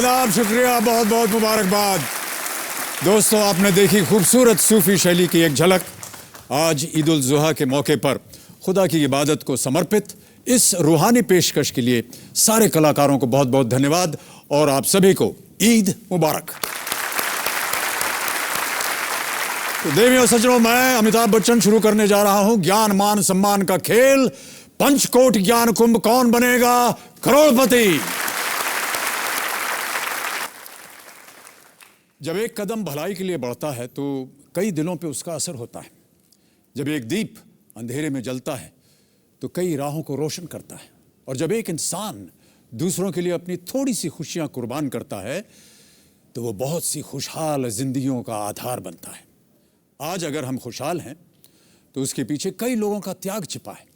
आदाब, शुक्रिया, बहुत बहुत मुबारकबाद। दोस्तों, आपने देखी खूबसूरत सूफी शैली की एक झलक। आज ईद उल जुहा के मौके पर खुदा की इबादत को समर्पित इस रूहानी पेशकश के लिए सारे कलाकारों को बहुत बहुत धन्यवाद और आप सभी को ईद मुबारक। तो देवियों सज्जनों, मैं अमिताभ बच्चन शुरू करने जा रहा हूं ज्ञान मान सम्मान का खेल। पंचकोट ज्ञान कुंभ, कौन बनेगा करोड़पति। जब एक कदम भलाई के लिए बढ़ता है तो कई दिलों पे उसका असर होता है। जब एक दीप अंधेरे में जलता है तो कई राहों को रोशन करता है। और जब एक इंसान दूसरों के लिए अपनी थोड़ी सी खुशियां कुर्बान करता है तो वो बहुत सी खुशहाल जिंदगियों का आधार बनता है। आज अगर हम खुशहाल हैं तो उसके पीछे कई लोगों का त्याग छिपा है।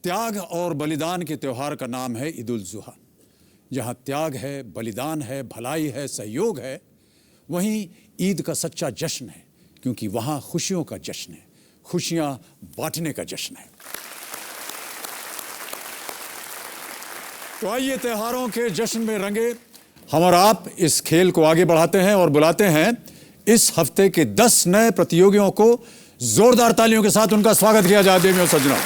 त्याग और बलिदान के त्योहार का नाम है ईद उल जुहा। जहाँ त्याग है, बलिदान है, भलाई है, सहयोग है, वहीं ईद का सच्चा जश्न है, क्योंकि वहाँ खुशियों का जश्न है, खुशियाँ बांटने का जश्न है। तो आइए त्योहारों के जश्न में रंगे हम और आप इस खेल को आगे बढ़ाते हैं और बुलाते हैं इस हफ्ते के 10 नए प्रतियोगियों को। जोरदार तालियों के साथ उनका स्वागत किया जाए। देवियों सज्जनों,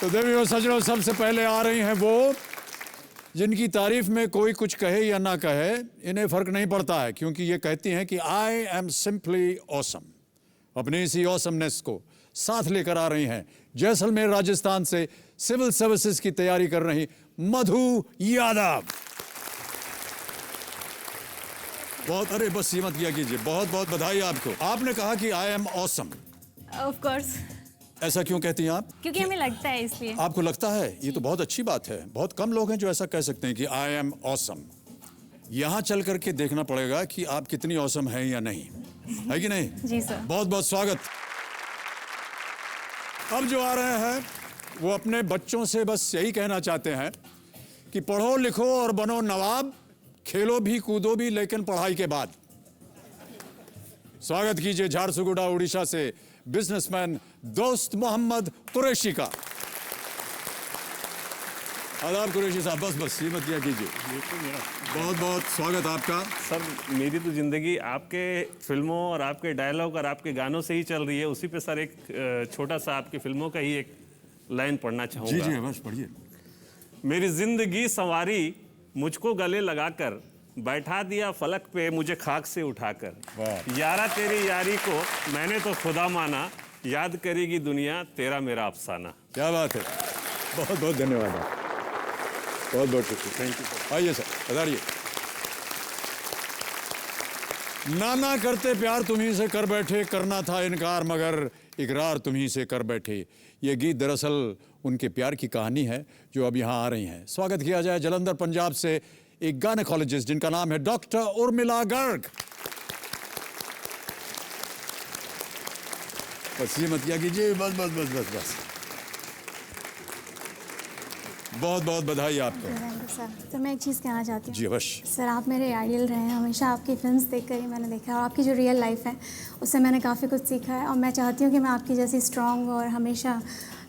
तो देवियों सज्जनों, सबसे पहले आ रही हैं वो जिनकी तारीफ में कोई कुछ कहे या ना कहे, इन्हें फर्क नहीं पड़ता है, क्योंकि ये कहती हैं कि आई एम सिंपली ऑसम। अपने इसी ऑसमनेस को साथ लेकर आ रही हैं जैसलमेर राजस्थान से सिविल सर्विसेज की तैयारी कर रही मधु यादव। बहुत, अरे बस ये मत किया कीजिए, बहुत बहुत बधाई आपको। आपने कहा कि I am awesome. Of course. ऐसा क्यों कहती हैं आप? क्योंकि हमें लगता है इसलिए। आपको लगता है? ये तो बहुत अच्छी बात है। बहुत कम लोग हैं जो ऐसा कह सकते हैं कि आई एम ऑसम। यहां चल करके देखना पड़ेगा कि आप कितनी ऑसम हैं या नहीं, है कि नहीं? जी सर। बहुत बहुत स्वागत। अब जो आ रहे हैं वो अपने बच्चों से बस यही कहना चाहते हैं कि पढ़ो लिखो और बनो नवाब, खेलो भी कूदो भी लेकिन पढ़ाई के बाद। स्वागत कीजिए झारसुगुड़ा उड़ीसा से बिजनेसमैन दोस्त मोहम्मद कुरैशी का। आदाब कुरैशी साहब, बस बस ये मत किया कीजिए। बहुत बहुत स्वागत आपका। सर, मेरी तो ज़िंदगी आपके फिल्मों और आपके डायलॉग और आपके गानों से ही चल रही है। उसी पे सर एक छोटा सा आपकी फिल्मों का ही एक लाइन पढ़ना चाहूँगा। जी जी, बस पढ़िए। मेरी जिंदगी संवारी, मुझको गले लगाकर, बैठा दिया फलक पे मुझे खाक से उठाकर। यारा तेरी यारी को मैंने तो खुदा माना, याद करेगी दुनिया तेरा मेरा अफसाना। क्या बात है, बहुत बहुत धन्यवाद आप। बहुत बहुत शुक्रिया, थैंक यू सर। आइए सर, पधारिए। नाना करते प्यार तुम्ही से कर बैठे, करना था इनकार मगर इकरार तुम्ही से कर बैठे। ये गीत दरअसल उनके प्यार की कहानी है जो अब यहाँ आ रही हैं। स्वागत किया जाए जलंधर पंजाब से एक गायनेकोलॉजिस्ट जिनका नाम है डॉक्टर उर्मिला गर्ग। बस ये मत किया कीजिए, बस बस बस बस बस। बहुत बहुत बधाई आपको। सर, तो मैं एक चीज़ कहना चाहती हूँ। जी अवश्य। सर, आप मेरे आइडियल रहे हैं। हमेशा आपकी फिल्म्स देखकर ही मैंने देखा है और आपकी जो रियल लाइफ है उससे मैंने काफ़ी कुछ सीखा है। और मैं चाहती हूँ कि मैं आपकी जैसी स्ट्रॉन्ग और हमेशा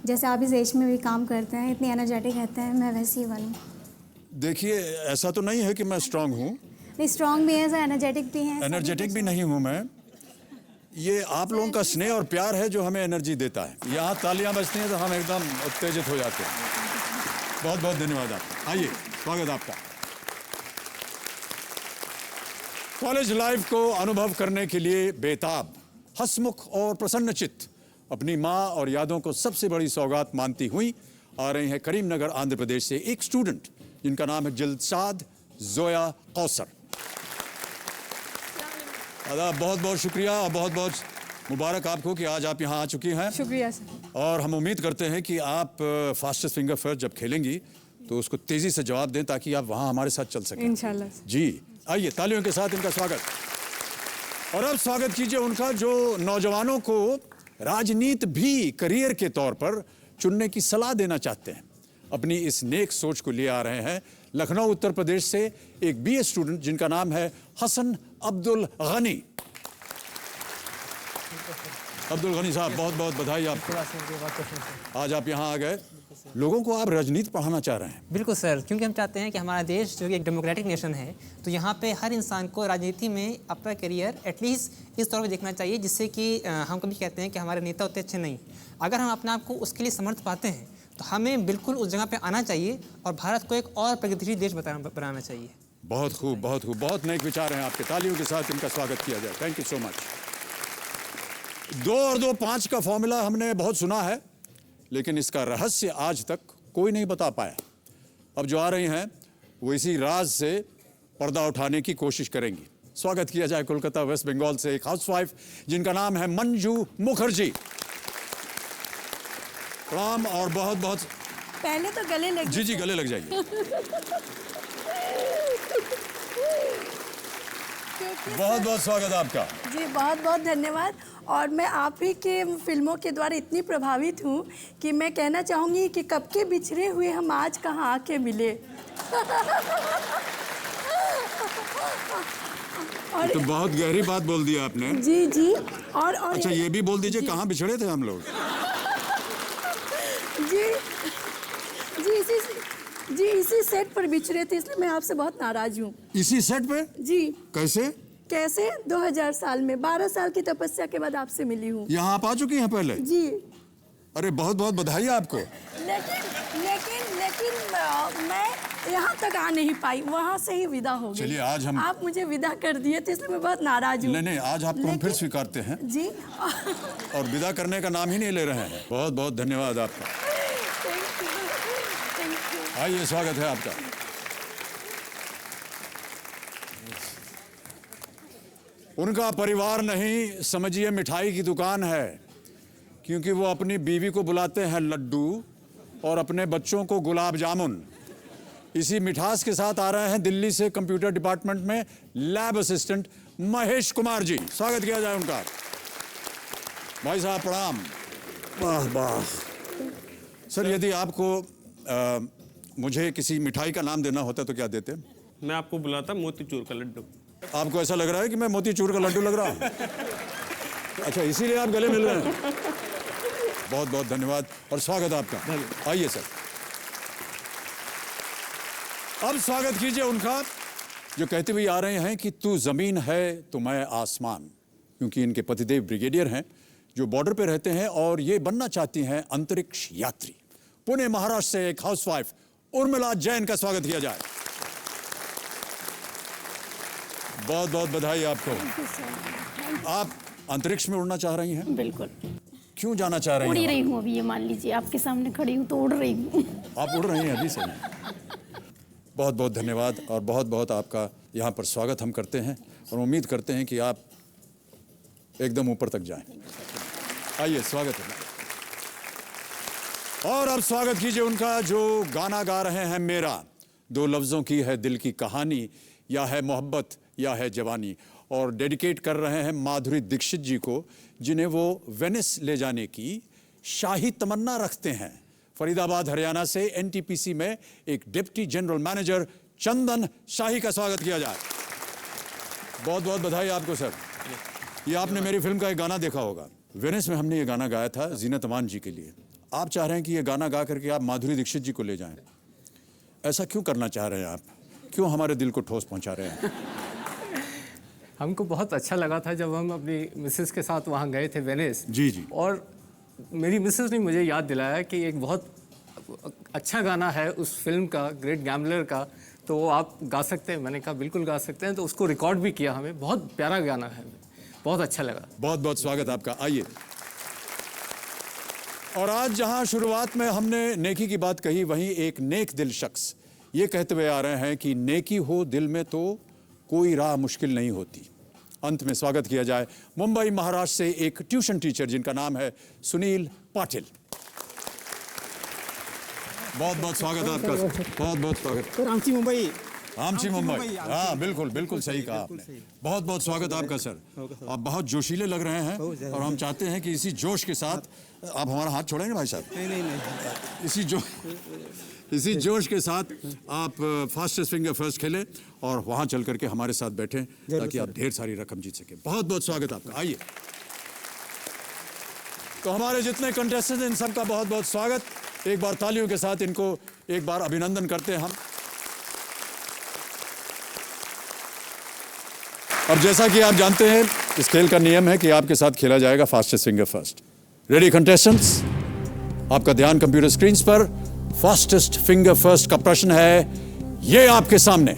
जैसे आप इस एज में भी काम करते हैं, इतनी एनर्जेटिक रहते हैं, मैं वैसी ही बनूँ। देखिए, ऐसा तो नहीं है कि मैं स्ट्रांग हूँ। नहीं, स्ट्रॉन्ग भी है सर, एनर्जेटिक भी है। एनर्जेटिक भी नहीं हूँ मैं। ये आप लोगों का स्नेह और प्यार है जो हमें एनर्जी देता है। यहाँ तालियां बजती हैं तो हम एकदम उत्तेजित हो जाते हैं। बहुत बहुत धन्यवाद आपका। आइए, स्वागत आपका। कॉलेज लाइफ को अनुभव करने के लिए बेताब, हंसमुख और प्रसन्नचित्त, अपनी माँ और यादों को सबसे बड़ी सौगात मानती हुई आ रही हैं करीमनगर आंध्र प्रदेश से एक स्टूडेंट जिनका नाम है जिलसाद जोया कौसर। आदाब, बहुत बहुत शुक्रिया और बहुत बहुत मुबारक आपको कि आज आप यहाँ आ चुकी हैं। शुक्रिया सर। और हम उम्मीद करते हैं कि आप फास्टेस्ट फिंगर फर्स्ट जब खेलेंगी तो उसको तेजी से जवाब दें ताकि आप वहाँ हमारे साथ चल सकें। इंशाल्लाह। जी, आइए तालियों के साथ इनका स्वागत। और अब स्वागत कीजिए उनका जो नौजवानों को राजनीति भी करियर के तौर पर चुनने की सलाह देना चाहते हैं। अपनी इस नेक सोच को लिए आ रहे हैं लखनऊ उत्तर प्रदेश से एक बीए स्टूडेंट जिनका नाम है हसन अब्दुल गनी। अब्दुल गनी साहब, बहुत बहुत बधाई आपको। आज आप यहाँ आ गए, लोगों को आप राजनीति पढ़ाना चाह रहे हैं। बिल्कुल सर, क्योंकि हम चाहते हैं कि हमारा देश जो कि एक डेमोक्रेटिक नेशन है, तो यहाँ पे हर इंसान को राजनीति में अपना करियर एटलीस्ट इस तौर पे देखना चाहिए, जिससे कि हम कभी कहते हैं कि हमारे नेता उतने अच्छे नहीं, अगर हम अपने आप को उसके लिए समर्थ पाते हैं तो हमें बिल्कुल उस जगह पे आना चाहिए और भारत को एक और प्रगतिशील देश बनाना चाहिए। बहुत खूब, बहुत खूब, बहुत नेक विचार हैं आपके। तालियों के साथ इनका स्वागत किया जाए। Thank you so much. 2 और 2 5 का फॉर्मूला हमने बहुत सुना है, लेकिन इसका रहस्य आज तक कोई नहीं बता पाया। अब जो आ रही हैं वो इसी राज से पर्दा उठाने की कोशिश करेंगी। स्वागत किया जाए कोलकाता वेस्ट बंगाल से एक हाउसवाइफ जिनका नाम है मंजू मुखर्जी। प्रणाम और बहुत बहुत पहले तो गले लग जी जी गले लग जाइए। बहुत बहुत स्वागत आपका। जी, बहुत बहुत धन्यवाद। और मैं आप ही के फिल्मों के द्वारा इतनी प्रभावित हूँ कि मैं कहना चाहूँगी कि कब के बिछड़े हुए हम आज कहाँ आके मिले। और तो बहुत गहरी बात बोल दी आपने। जी जी। और अच्छा, ये भी बोल दीजिए कहाँ बिछड़े थे हम लोग। जी जी इसी सेट पर बिछड़े थे, इसलिए मैं आपसे बहुत नाराज हूँ। इसी सेट पे? जी। कैसे 2000 साल में 12 साल की तपस्या के बाद आपसे मिली हूँ। यहाँ आप आ चुकी हैं पहले? जी। अरे बहुत बहुत बधाई आपको। लेकिन मैं यहाँ तक आ नहीं पाई, वहाँ से ही विदा हो गई। चलिए आज हम आप मुझे विदा कर दिए थे, इसलिए मैं बहुत नाराज हूँ। नहीं, आज आपको हम फिर स्वीकारते हैं जी। और विदा करने का नाम ही नहीं ले रहे हैं। बहुत बहुत धन्यवाद आपका। Thank you. आइए, स्वागत है आपका। उनका परिवार नहीं, समझिए मिठाई की दुकान है, क्योंकि वो अपनी बीवी को बुलाते हैं लड्डू और अपने बच्चों को गुलाब जामुन। इसी मिठास के साथ आ रहे हैं दिल्ली से कंप्यूटर डिपार्टमेंट में लैब असिस्टेंट महेश कुमार जी। स्वागत किया जाए उनका। भाई साहब प्रणाम। वाह वाह। सर, यदि आपको मुझे किसी मिठाई का नाम देना होता तो क्या देते? मैं आपको बुलाता मोतीचूर का लड्डू। आपको ऐसा लग रहा है कि मैं मोतीचूर का लड्डू लग रहा हूँ? अच्छा, इसीलिए आप गले मिल रहे हैं। बहुत बहुत धन्यवाद और स्वागत आपका। आइए सर। अब स्वागत कीजिए उनका, जो कहते हुए आ रहे हैं कि तू जमीन है तो मैं आसमान, क्योंकि इनके पतिदेव ब्रिगेडियर हैं जो बॉर्डर पे रहते हैं और ये बनना चाहती हैं अंतरिक्ष यात्री। पुणे महाराष्ट्र से एक हाउसवाइफ उर्मिला जैन का स्वागत किया जाए। बहुत बहुत बधाई आपको। आप अंतरिक्ष में उड़ना चाह रही हैं? बिल्कुल। क्यों जाना चाह रही हैं? उड़ ही रही हूँ अभी, ये मान लीजिए आपके सामने खड़ी हूँ तो उड़ रही हूँ। आप उड़ रही हैं अभी से? बहुत बहुत धन्यवाद और बहुत बहुत आपका यहाँ पर स्वागत हम करते हैं और उम्मीद करते हैं कि आप एकदम ऊपर तक जाएं। आइए, स्वागत है। और अब स्वागत कीजिए उनका जो गाना गा रहे हैं मेरा। 2 लफ्जों की है दिल की कहानी, या है मोहब्बत या है जवानी, और डेडिकेट कर रहे हैं माधुरी दीक्षित जी को, जिन्हें वो वेनिस ले जाने की शाही तमन्ना रखते हैं। फरीदाबाद हरियाणा से एनटीपीसी में एक डिप्टी जनरल मैनेजर चंदन शाही का स्वागत किया जाए। बहुत बहुत बधाई आपको सर। ये आपने मेरी फिल्म का एक गाना देखा होगा, वेनिस में हमने ये गाना गाया था जीनत अमान जी के लिए। आप चाह रहे हैं कि ये गाना गा करके आप माधुरी दीक्षित जी को ले जाएं। ऐसा क्यों करना चाह रहे हैं आप? क्यों हमारे दिल को ठोस पहुंचा रहे हैं? हमको बहुत अच्छा लगा था जब हम अपनी मिसेस के साथ वहाँ गए थे वेनिस। जी जी। और मेरी मिसेस ने मुझे याद दिलाया कि एक बहुत अच्छा गाना है उस फिल्म का, ग्रेट गैम्बलर का, तो वो आप गा सकते हैं? मैंने कहा बिल्कुल गा सकते हैं, तो उसको रिकॉर्ड भी किया हमें। बहुत प्यारा गाना है, बहुत अच्छा लगा। बहुत बहुत स्वागत आपका। आइए। और आज जहां शुरुआत में हमने नेकी की बात कही, वहीं एक नेक दिल शख्स ये कहते हुए आ रहे हैं कि नेकी हो दिल में तो कोई राह मुश्किल नहीं होती। अंत में स्वागत किया जाए मुंबई महाराष्ट्र से एक ट्यूशन टीचर जिनका नाम है सुनील पाटिल। बहुत बहुत स्वागत आपका। बहुत बहुत स्वागत। आमची मुंबई। आमची मुंबई, हाँ बिल्कुल बिल्कुल सही कहा आपने। बहुत बहुत स्वागत आपका सर। आप बहुत जोशीले लग रहे हैं और हम चाहते हैं कि इसी जोश के साथ आप हमारा हाथ छोड़ेंगे भाई साहब? नहीं। इसी जोश के साथ आप फास्टेस्ट फिंगर फर्स्ट खेलें और वहां चल करके हमारे साथ बैठें ताकि आप ढेर सारी रकम जीत सकें। बहुत बहुत स्वागत आपका। आइए। तो हमारे जितने कंटेस्टेंट हैं इन सबका बहुत बहुत स्वागत। एक बार तालियों के साथ इनको एक बार अभिनंदन करते हैं हम। अब जैसा कि आप जानते हैं इस खेल का नियम है कि आपके साथ खेला जाएगा fastest finger first. Ready contestants, आपका ध्यान कंप्यूटर स्क्रीन पर। फास्टेस्ट फिंगर फर्स्ट का प्रश्न है ये आपके सामने।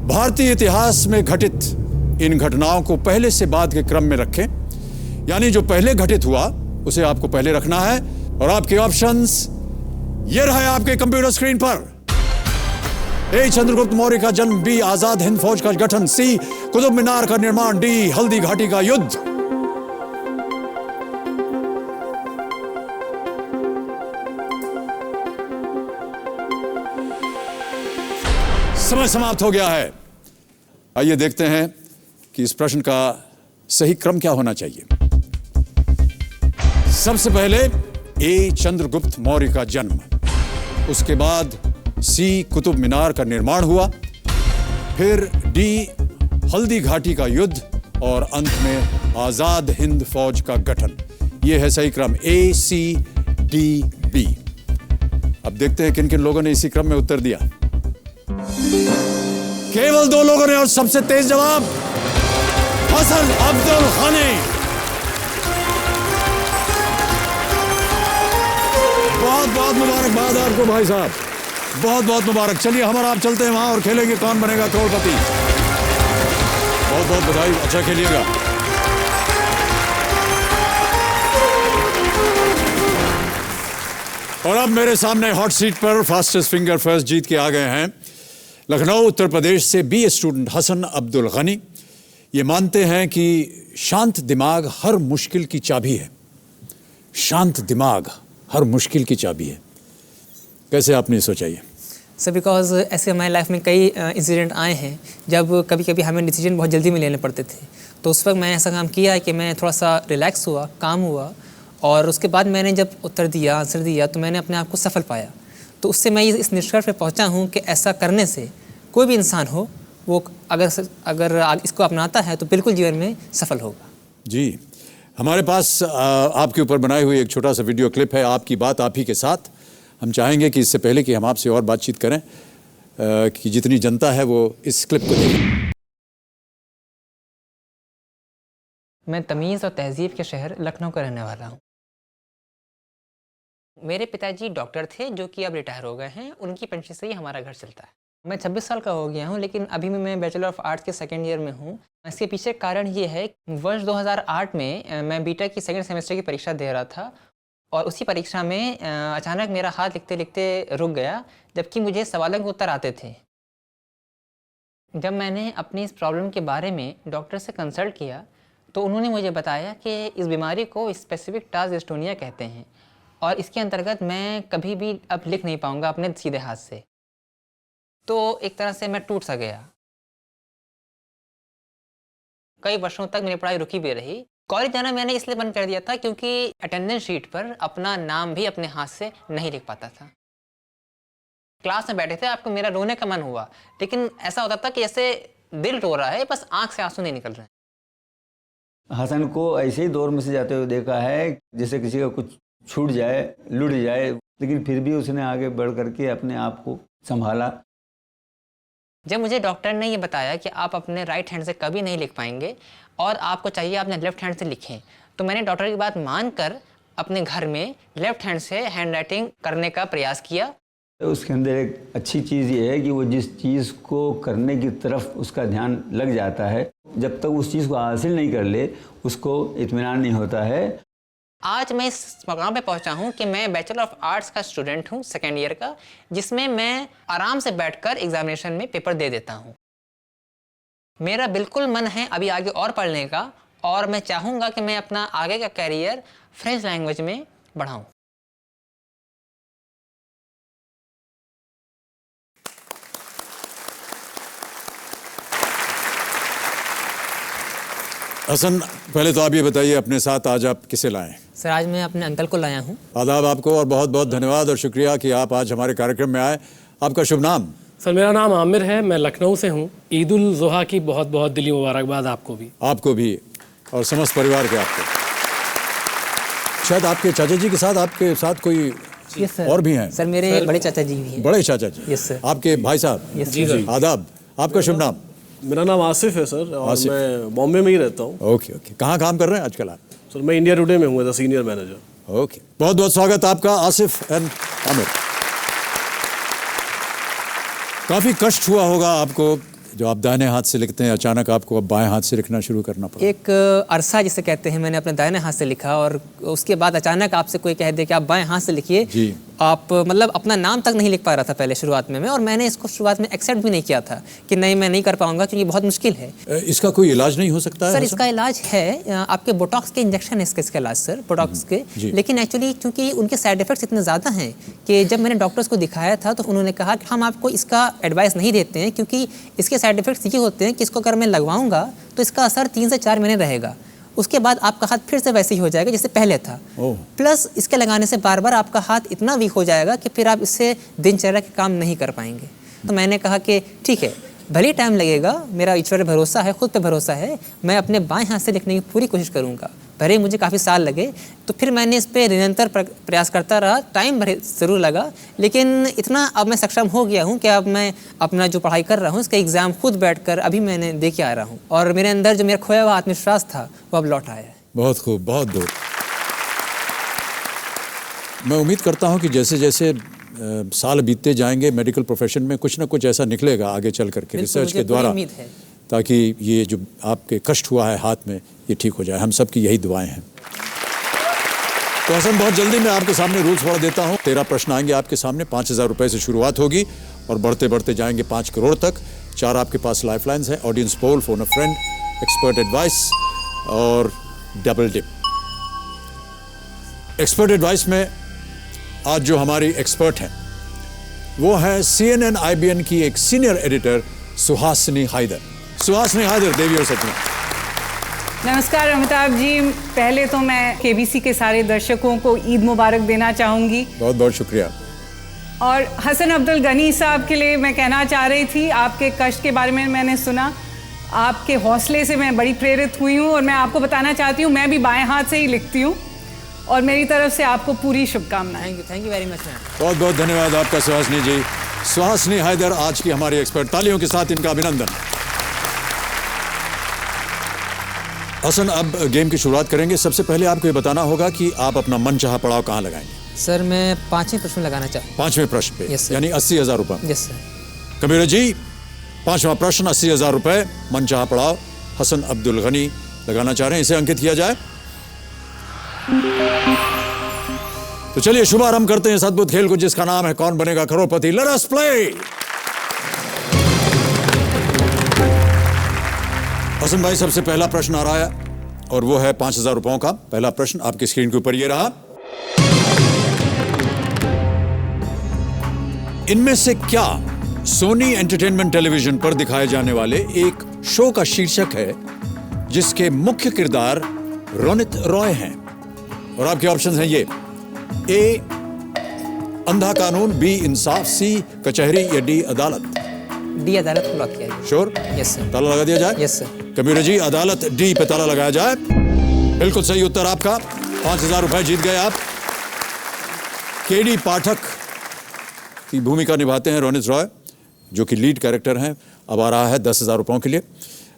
भारतीय इतिहास में घटित इन घटनाओं को पहले से बाद के क्रम में रखें, यानी जो पहले घटित हुआ उसे आपको पहले रखना है। और आपके ऑप्शंस ये रहे आपके कंप्यूटर स्क्रीन पर। ए चंद्रगुप्त मौर्य का जन्म, बी आजाद हिंद फौज का गठन, सी कुतुब मीनार का निर्माण, डी हल्दी घाटी का युद्ध। समय समाप्त हो गया है। आइए देखते हैं कि इस प्रश्न का सही क्रम क्या होना चाहिए। सबसे पहले ए चंद्रगुप्त मौर्य का जन्म, उसके बाद सी कुतुब मीनार का निर्माण हुआ, फिर डी हल्दी घाटी का युद्ध और अंत में आजाद हिंद फौज का गठन। यह है सही क्रम ए सी डी बी। अब देखते हैं किन किन लोगों ने इसी क्रम में उत्तर दिया। केवल 2 लोगों ने और सबसे तेज जवाब हसन अब्दुल गनी। बहुत बहुत मुबारकबाद आपको भाई साहब, बहुत बहुत मुबारक। चलिए हम और आप चलते हैं वहां और खेलेंगे कौन बनेगा करोड़पति। बहुत बहुत बधाई, अच्छा खेलिएगा। और अब मेरे सामने हॉट सीट पर फास्टेस्ट फिंगर फर्स्ट जीत के आ गए हैं लखनऊ उत्तर प्रदेश से बी स्टूडेंट हसन अब्दुल गनी। ये मानते हैं कि शांत दिमाग हर मुश्किल की चाबी है। शांत दिमाग हर मुश्किल की चाबी है। कैसे आपने सोचा ये? सर बिकॉज ऐसे हमारी लाइफ में कई इंसिडेंट आए हैं जब कभी कभी हमें डिसीजन बहुत जल्दी में लेने पड़ते थे। तो उस वक्त मैंने ऐसा काम किया है कि मैं थोड़ा सा रिलैक्स हुआ, काम हुआ, और उसके बाद मैंने जब उत्तर दिया, आंसर दिया, तो मैंने अपने आप को सफल पाया। तो उससे मैं इस निष्कर्ष पे पहुंचा हूं कि ऐसा करने से कोई भी इंसान हो वो अगर इसको अपनाता है तो बिल्कुल जीवन में सफल होगा। जी, हमारे पास आपके ऊपर बनाई हुई एक छोटा सा वीडियो क्लिप है, आपकी बात आप ही के साथ। हम चाहेंगे कि इससे पहले कि हम आपसे और बातचीत करें कि जितनी जनता है वो इस क्लिप को देखें। मैं तमीज़ और तहजीब के शहर लखनऊ का रहने वाला हूँ। मेरे पिताजी डॉक्टर थे जो कि अब रिटायर हो गए हैं। उनकी पेंशन से ही हमारा घर चलता है। मैं 26 साल का हो गया हूँ, लेकिन अभी भी मैं बैचलर ऑफ आर्ट्स के सेकेंड ईयर में हूँ। इसके पीछे कारण ये है, वर्ष 2008 में मैं बीटेक की सेकेंड सेमेस्टर की परीक्षा दे रहा था और उसी परीक्षा में अचानक मेरा हाथ लिखते लिखते रुक गया, जबकि मुझे सवालों के उत्तर आते थे। जब मैंने अपनी इस प्रॉब्लम के बारे में डॉक्टर से कंसल्ट किया तो उन्होंने मुझे बताया कि इस बीमारी को स्पेसिफिक टास्क डिस्टोनिया कहते हैं और इसके अंतर्गत मैं कभी भी अब लिख नहीं पाऊँगा अपने सीधे हाथ से। तो एक तरह से मैं टूट सा गया। कई वर्षों तक मेरी पढ़ाई रुकी भी रही। कॉलेज जाना मैंने इसलिए बंद कर दिया था क्योंकि अटेंडेंस शीट पर अपना नाम भी अपने हाथ से नहीं लिख पाता था। क्लास में बैठे थे, आपको मेरा रोने का मन हुआ, लेकिन ऐसा होता था कि ऐसे दिल रो रहा है, बस आंख से आंसू नहीं निकल रहे। हसन को ऐसे ही दौर में से जाते हुए देखा है जैसे किसी का कुछ छूट जाए, लुट जाए, लेकिन फिर भी उसने आगे बढ़ करके अपने आप को संभाला। जब मुझे डॉक्टर ने ये बताया कि आप अपने राइट हैंड से कभी नहीं लिख पाएंगे और आपको चाहिए अपने लेफ्ट हैंड से लिखें, तो मैंने डॉक्टर की बात मानकर अपने घर में लेफ्ट हैंड से हैंड राइटिंग करने का प्रयास किया। तो उसके अंदर एक अच्छी चीज़ ये है कि वो जिस चीज़ को करने की तरफ उसका ध्यान लग जाता है, जब तक उस चीज़ को हासिल नहीं कर ले उसको इत्मीनान नहीं होता है। आज मैं इस मकाम पे पहुंचा हूं कि मैं बैचलर ऑफ आर्ट्स का स्टूडेंट हूं, सेकेंड ईयर का, जिसमें मैं आराम से बैठकर एग्जामिनेशन में पेपर दे देता हूं। मेरा बिल्कुल मन है अभी आगे और पढ़ने का और मैं चाहूँगा कि मैं अपना आगे का कैरियर फ्रेंच लैंग्वेज में बढ़ाऊँ। हसन, पहले तो आप ये बताइए अपने साथ आज आप किसे लाए? सर, आज मैं अपने अंकल को लाया हूँ। आदाब आपको और बहुत बहुत धन्यवाद और शुक्रिया कि आप आज हमारे कार्यक्रम में आए। आपका शुभ नाम? सर, मेरा नाम आमिर है, मैं लखनऊ से हूँ। ईद उल ज़ुहा की बहुत बहुत दिली मुबारकबाद आपको भी। आपको भी। और समस्त परिवार के आपके। शायद आपके चाचा जी के साथ आपके साथ कोई यस सर। और भी हैं? सर मेरे बड़े चाचा जी भी हैं। बड़े चाचा जी? Yes sir. आपके भाई साहब? जी सर। आदाब। आपका शुभ नाम? मेरा नाम आसिफ है सर, और आसिफ। मैं बॉम्बे में ही रहता हूँ। Okay okay. कहाँ काम कर रहे हैं आजकल आप? सर मैं इंडिया टुडे में हूँ as a senior manager. Okay, बहुत बहुत स्वागत आपका आसिफ एंड आमिर। काफी कष्ट हुआ होगा आपको जो आप दाहिने हाथ से लिखते हैं, अचानक आपको अब बाएं हाथ से लिखना शुरू करना पड़ा। एक अरसा जिसे कहते हैं, मैंने अपने दाहिने हाथ से लिखा और उसके बाद अचानक आपसे कोई कह दे कि आप बाएं हाथ से लिखिए। जी। आप मतलब अपना नाम तक नहीं लिख पा रहा था पहले शुरुआत में मैं, और मैंने इसको शुरुआत में एक्सेप्ट भी नहीं किया था कि नहीं मैं नहीं कर पाऊंगा क्योंकि बहुत मुश्किल है। इसका कोई इलाज नहीं हो सकता है? सर इसका इलाज है, आपके बोटॉक्स के इंजेक्शन है इसका इलाज सर, बोटॉक्स के। लेकिन एक्चुअली क्योंकि उनके साइड इफेक्ट्स इतने ज़्यादा हैं कि जब मैंने डॉक्टर्स को दिखाया था तो उन्होंने कहा कि हम आपको इसका एडवाइस नहीं देते हैं क्योंकि इसके साइड इफेक्ट्स ये होते हैं कि इसको अगर मैं लगवाऊंगा तो इसका असर 3 से 4 महीने रहेगा, उसके बाद आपका हाथ फिर से वैसे ही हो जाएगा जैसे पहले था। प्लस इसके लगाने से बार बार आपका हाथ इतना वीक हो जाएगा कि फिर आप इससे दिनचर्या के काम नहीं कर पाएंगे। तो मैंने कहा कि ठीक है, भले ही टाइम लगेगा, मेरा ईश्वर पे भरोसा है, खुद पे भरोसा है, मैं अपने बाएं हाथ से लिखने की पूरी कोशिश करूंगा। भले ही मुझे काफ़ी साल लगे, तो फिर मैंने इस पर निरंतर प्रयास करता रहा। टाइम भले ज़रूर लगा, लेकिन इतना अब मैं सक्षम हो गया हूँ कि अब मैं अपना जो पढ़ाई कर रहा हूँ इसका एग्ज़ाम खुद बैठकर अभी मैंने दे के आ रहा हूँ, और मेरे अंदर जो मेरा खोया हुआ आत्मविश्वास था वो अब लौट आया है। बहुत खूब, बहुत दूर। मैं उम्मीद करता हूँ कि जैसे जैसे साल बीतते जाएंगे मेडिकल प्रोफेशन में कुछ ना कुछ ऐसा निकलेगा आगे चल करके रिसर्च के द्वारा, ताकि ये जो आपके कष्ट हुआ है हाथ में ये ठीक हो जाए। हम सब की यही दुआएं हैं। तो हसन, बहुत जल्दी मैं आपके सामने रूल्स पढ़ देता हूँ। 13 प्रश्न आएंगे आपके सामने। 5,000 रुपए से शुरुआत होगी और बढ़ते बढ़ते जाएंगे 5 करोड़ तक। 4 आपके पास लाइफ लाइन्स हैं, audience poll, phone a friend, expert advice और डबल डिप। एक्सपर्ट एडवाइस में आज जो हमारी एक्सपर्ट हैं वो है CNN IBN की एक सीनियर एडिटर सुहासिनी हैदर। सुहासिनी हैदर, देवी और सपना। नमस्कार अमिताभ जी, पहले तो मैं KBC के सारे दर्शकों को ईद मुबारक देना चाहूँगी। बहुत बहुत शुक्रिया। और हसन अब्दुल गनी साहब के लिए मैं कहना चाह रही थी, आपके कष्ट के बारे में मैंने सुना, आपके हौसले से मैं बड़ी प्रेरित हुई हूँ और मैं आपको बताना चाहती हूँ मैं भी बाएं हाथ से ही लिखती हूँ, और मेरी तरफ से आपको पूरी शुभकामनाएं। Thank you very much ma'am. बहुत बहुत धन्यवाद आपका सुहासिनी जी। सुहासिनी हैदर आज की हमारी एक्सपर्ट, तालियों के साथ इनका अभिनंदन। हसन, अब गेम की शुरुआत करेंगे। सबसे पहले आपको ये बताना होगा कि आप अपना मनचाहा पड़ाव कहाँ लगाएंगे। सर मैं 5वें प्रश्न लगाना चाहूँ। 5वें प्रश्न पे? Yes sir. यानी 80,000 रुपए। Yes sir. कबीर जी, 5वां प्रश्न 80,000 रुपए मनचाहा पड़ाव हसन अब्दुल गनी लगाना चाह रहे हैं, इसे अंकित किया जाए। तो चलिए शुभारंभ करते हैं इस अद्भुत खेल को जिसका नाम है Kaun Banega Crorepati. Let us play. Hasan भाई, सबसे पहला प्रश्न आ रहा है और वो है 5,000 रुपयों का। पहला प्रश्न आपकी स्क्रीन के ऊपर ये रहा। इनमें से क्या सोनी एंटरटेनमेंट टेलीविजन पर दिखाए जाने वाले एक शो का शीर्षक है जिसके मुख्य किरदार रोनित रॉय हैं? और आपके ऑप्शंस हैं ये: ए अंधा कानून, बी इंसाफ, सी कचहरी या डी अदालत। डी अदालत को लॉक किया जाए। श्योर? Yes sir. ताला लगा दिया जाए? Yes sir. कबीर जी, अदालत डी पे ताला लगाया जाए। बिल्कुल सही उत्तर आपका। 5,000 रुपए जीत गए आप। केडी पाठक की भूमिका निभाते हैं रोनित रॉय, जो कि लीड कैरेक्टर हैं। अब आ रहा है 10,000 रुपयों के लिए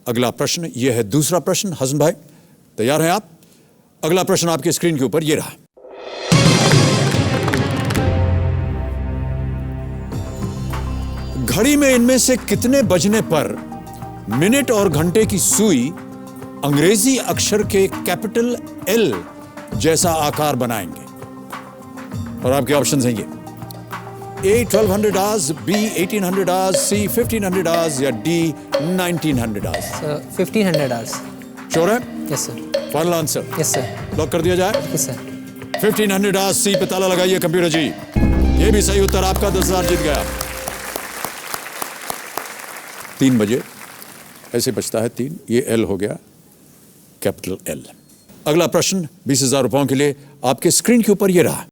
अगला प्रश्न। यह है दूसरा प्रश्न। हसन भाई, तैयार हैं आप? अगला प्रश्न आपकी स्क्रीन के ऊपर यह रहा। घड़ी में इनमें से कितने बजने पर मिनट और घंटे की सुई अंग्रेजी अक्षर के कैपिटल L जैसा आकार बनाएंगे? और आपके ऑप्शंस हैं ये: A 1200 hours, B 1800 hours, C 1500 hours या D 1900 hours। 1500 hours। श्योर है? Yes sir. Final answer? Yes sir. Lock कर दिया जाए? Yes sir. 1500 hours, C पे ताला लगाइए कंप्यूटर जी। ये भी सही उत्तर आपका। 10,000 जीत गया। 3 बजे ऐसे बचता है 3, ये L हो गया, कैपिटल L। अगला प्रश्न 20,000 रुपयों के लिए आपके स्क्रीन के ऊपर ये रहा।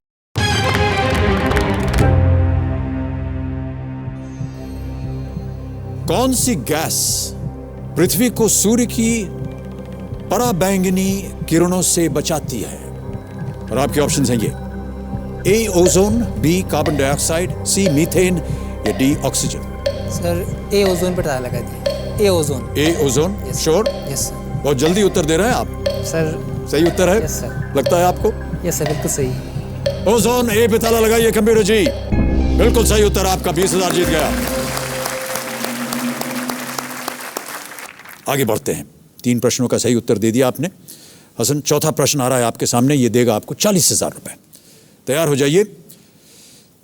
कौन सी गैस पृथ्वी को सूर्य की पराबैंगनी किरणों से बचाती है? और आपके ऑप्शंस हैं ये: ए ओजोन, बी कार्बन डाइऑक्साइड, सी मीथेन या डी ऑक्सीजन। सर ए ओजोन पर पता लगा दिया, ए ओजोन। ए ओजोन, श्योर? Yes sir. बहुत जल्दी उत्तर दे रहे हैं आप। सर सही उत्तर है? Yes sir. लगता है आपको? यस सर, बिल्कुल सही। ओजोन, ए पे ताला लगाइए कंप्यूटर जी। बिल्कुल सही उत्तर, आपका 20,000 जीत गया। आगे बढ़ते हैं। 3 प्रश्नों का सही उत्तर दे दिया आपने। हसन, चौथा प्रश्न आ रहा है आपके सामने, ये देगा आपको 40,000 रुपए। तैयार हो जाइए।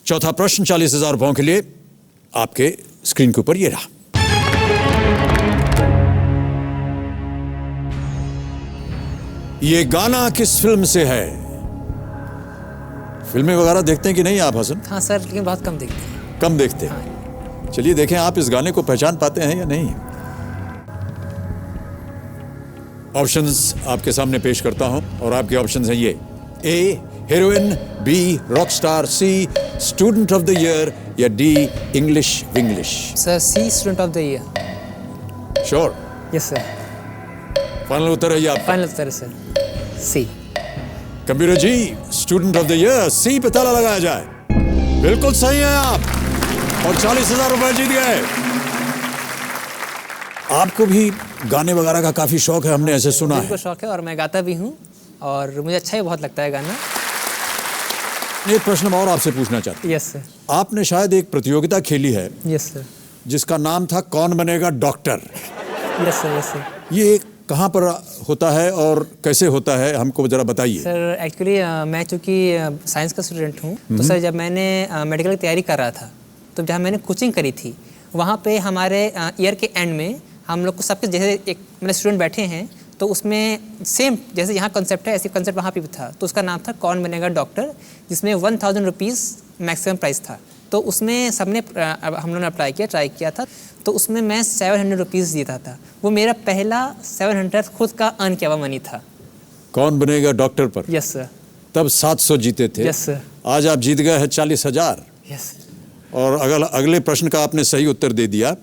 चौथा प्रश्न 40,000 रुपयों के लिए आपके स्क्रीन के ऊपर ये रहा। ये गाना किस फिल्म से है? फिल्में वगैरह देखते हैं कि नहीं आप हसन? हाँ सर, लेकिन बहुत कम देखते हैं। कम देखते हैं। चलिए देखें आप इस गाने को पहचान पाते हैं या नहीं। ऑप्शंस आपके सामने पेश करता हूं और आपके ऑप्शंस हैं ये: A heroine, B rockstar, C student of the year या D English Vinglish. Sir C student of the year. Sure? Yes sir. Final उत्तर है ये आपका? फाइनल उत्तर है sir, C. Computer ji, student of the year, C पे ताला लगाया जाए। बिल्कुल सही है आप, और 40,000 रुपए जीत गए। आपको भी गाने वगैरह का काफी शौक है, हमने ऐसे सुना है। बिल्कुल शौक है, और मैं गाता भी हूँ और मुझे अच्छा ही बहुत लगता है गाना। एक प्रश्न मैं और आपसे पूछना चाहता हूँ। Yes sir. आपने शायद एक प्रतियोगिता खेली है यस सर। जिसका नाम था कौन बनेगा doctor. Yes sir, yes sir. ये कहाँ पर होता है और कैसे होता है, हमको जरा बताइए। सर एक्चुअली मैं चूँकि साइंस का स्टूडेंट हूँ, तो सर जब मैंने मेडिकल की तैयारी कर रहा था, तो जहाँ मैंने कोचिंग करी थी, वहाँ पे हमारे ईयर के एंड में हम लोग को सबके जैसे एक मेरे स्टूडेंट बैठे हैं, तो उसमें सेम जैसे यहाँ कॉन्सेप्ट है, ऐसे कॉन्सेप्ट वहाँ पे भी था। तो उसका नाम था कौन बनेगा डॉक्टर, जिसमें 1000 रुपीज़ मैक्सिमम प्राइस था। तो उसमें सबने हम लोगों ने अप्लाई किया, ट्राई किया था। तो उसमें मैं 700 रुपीज़ जीता था। वो मेरा पहला 700 खुद का अर्न किया हुआ मनी था। कौन बनेगा डॉक्टर पर? Yes sir. तब 700 जीते थे। Yes sir. आज आप जीत गए हैं 40,000। यस। और अगर अगले प्रश्न का आपने सही उत्तर दे दिया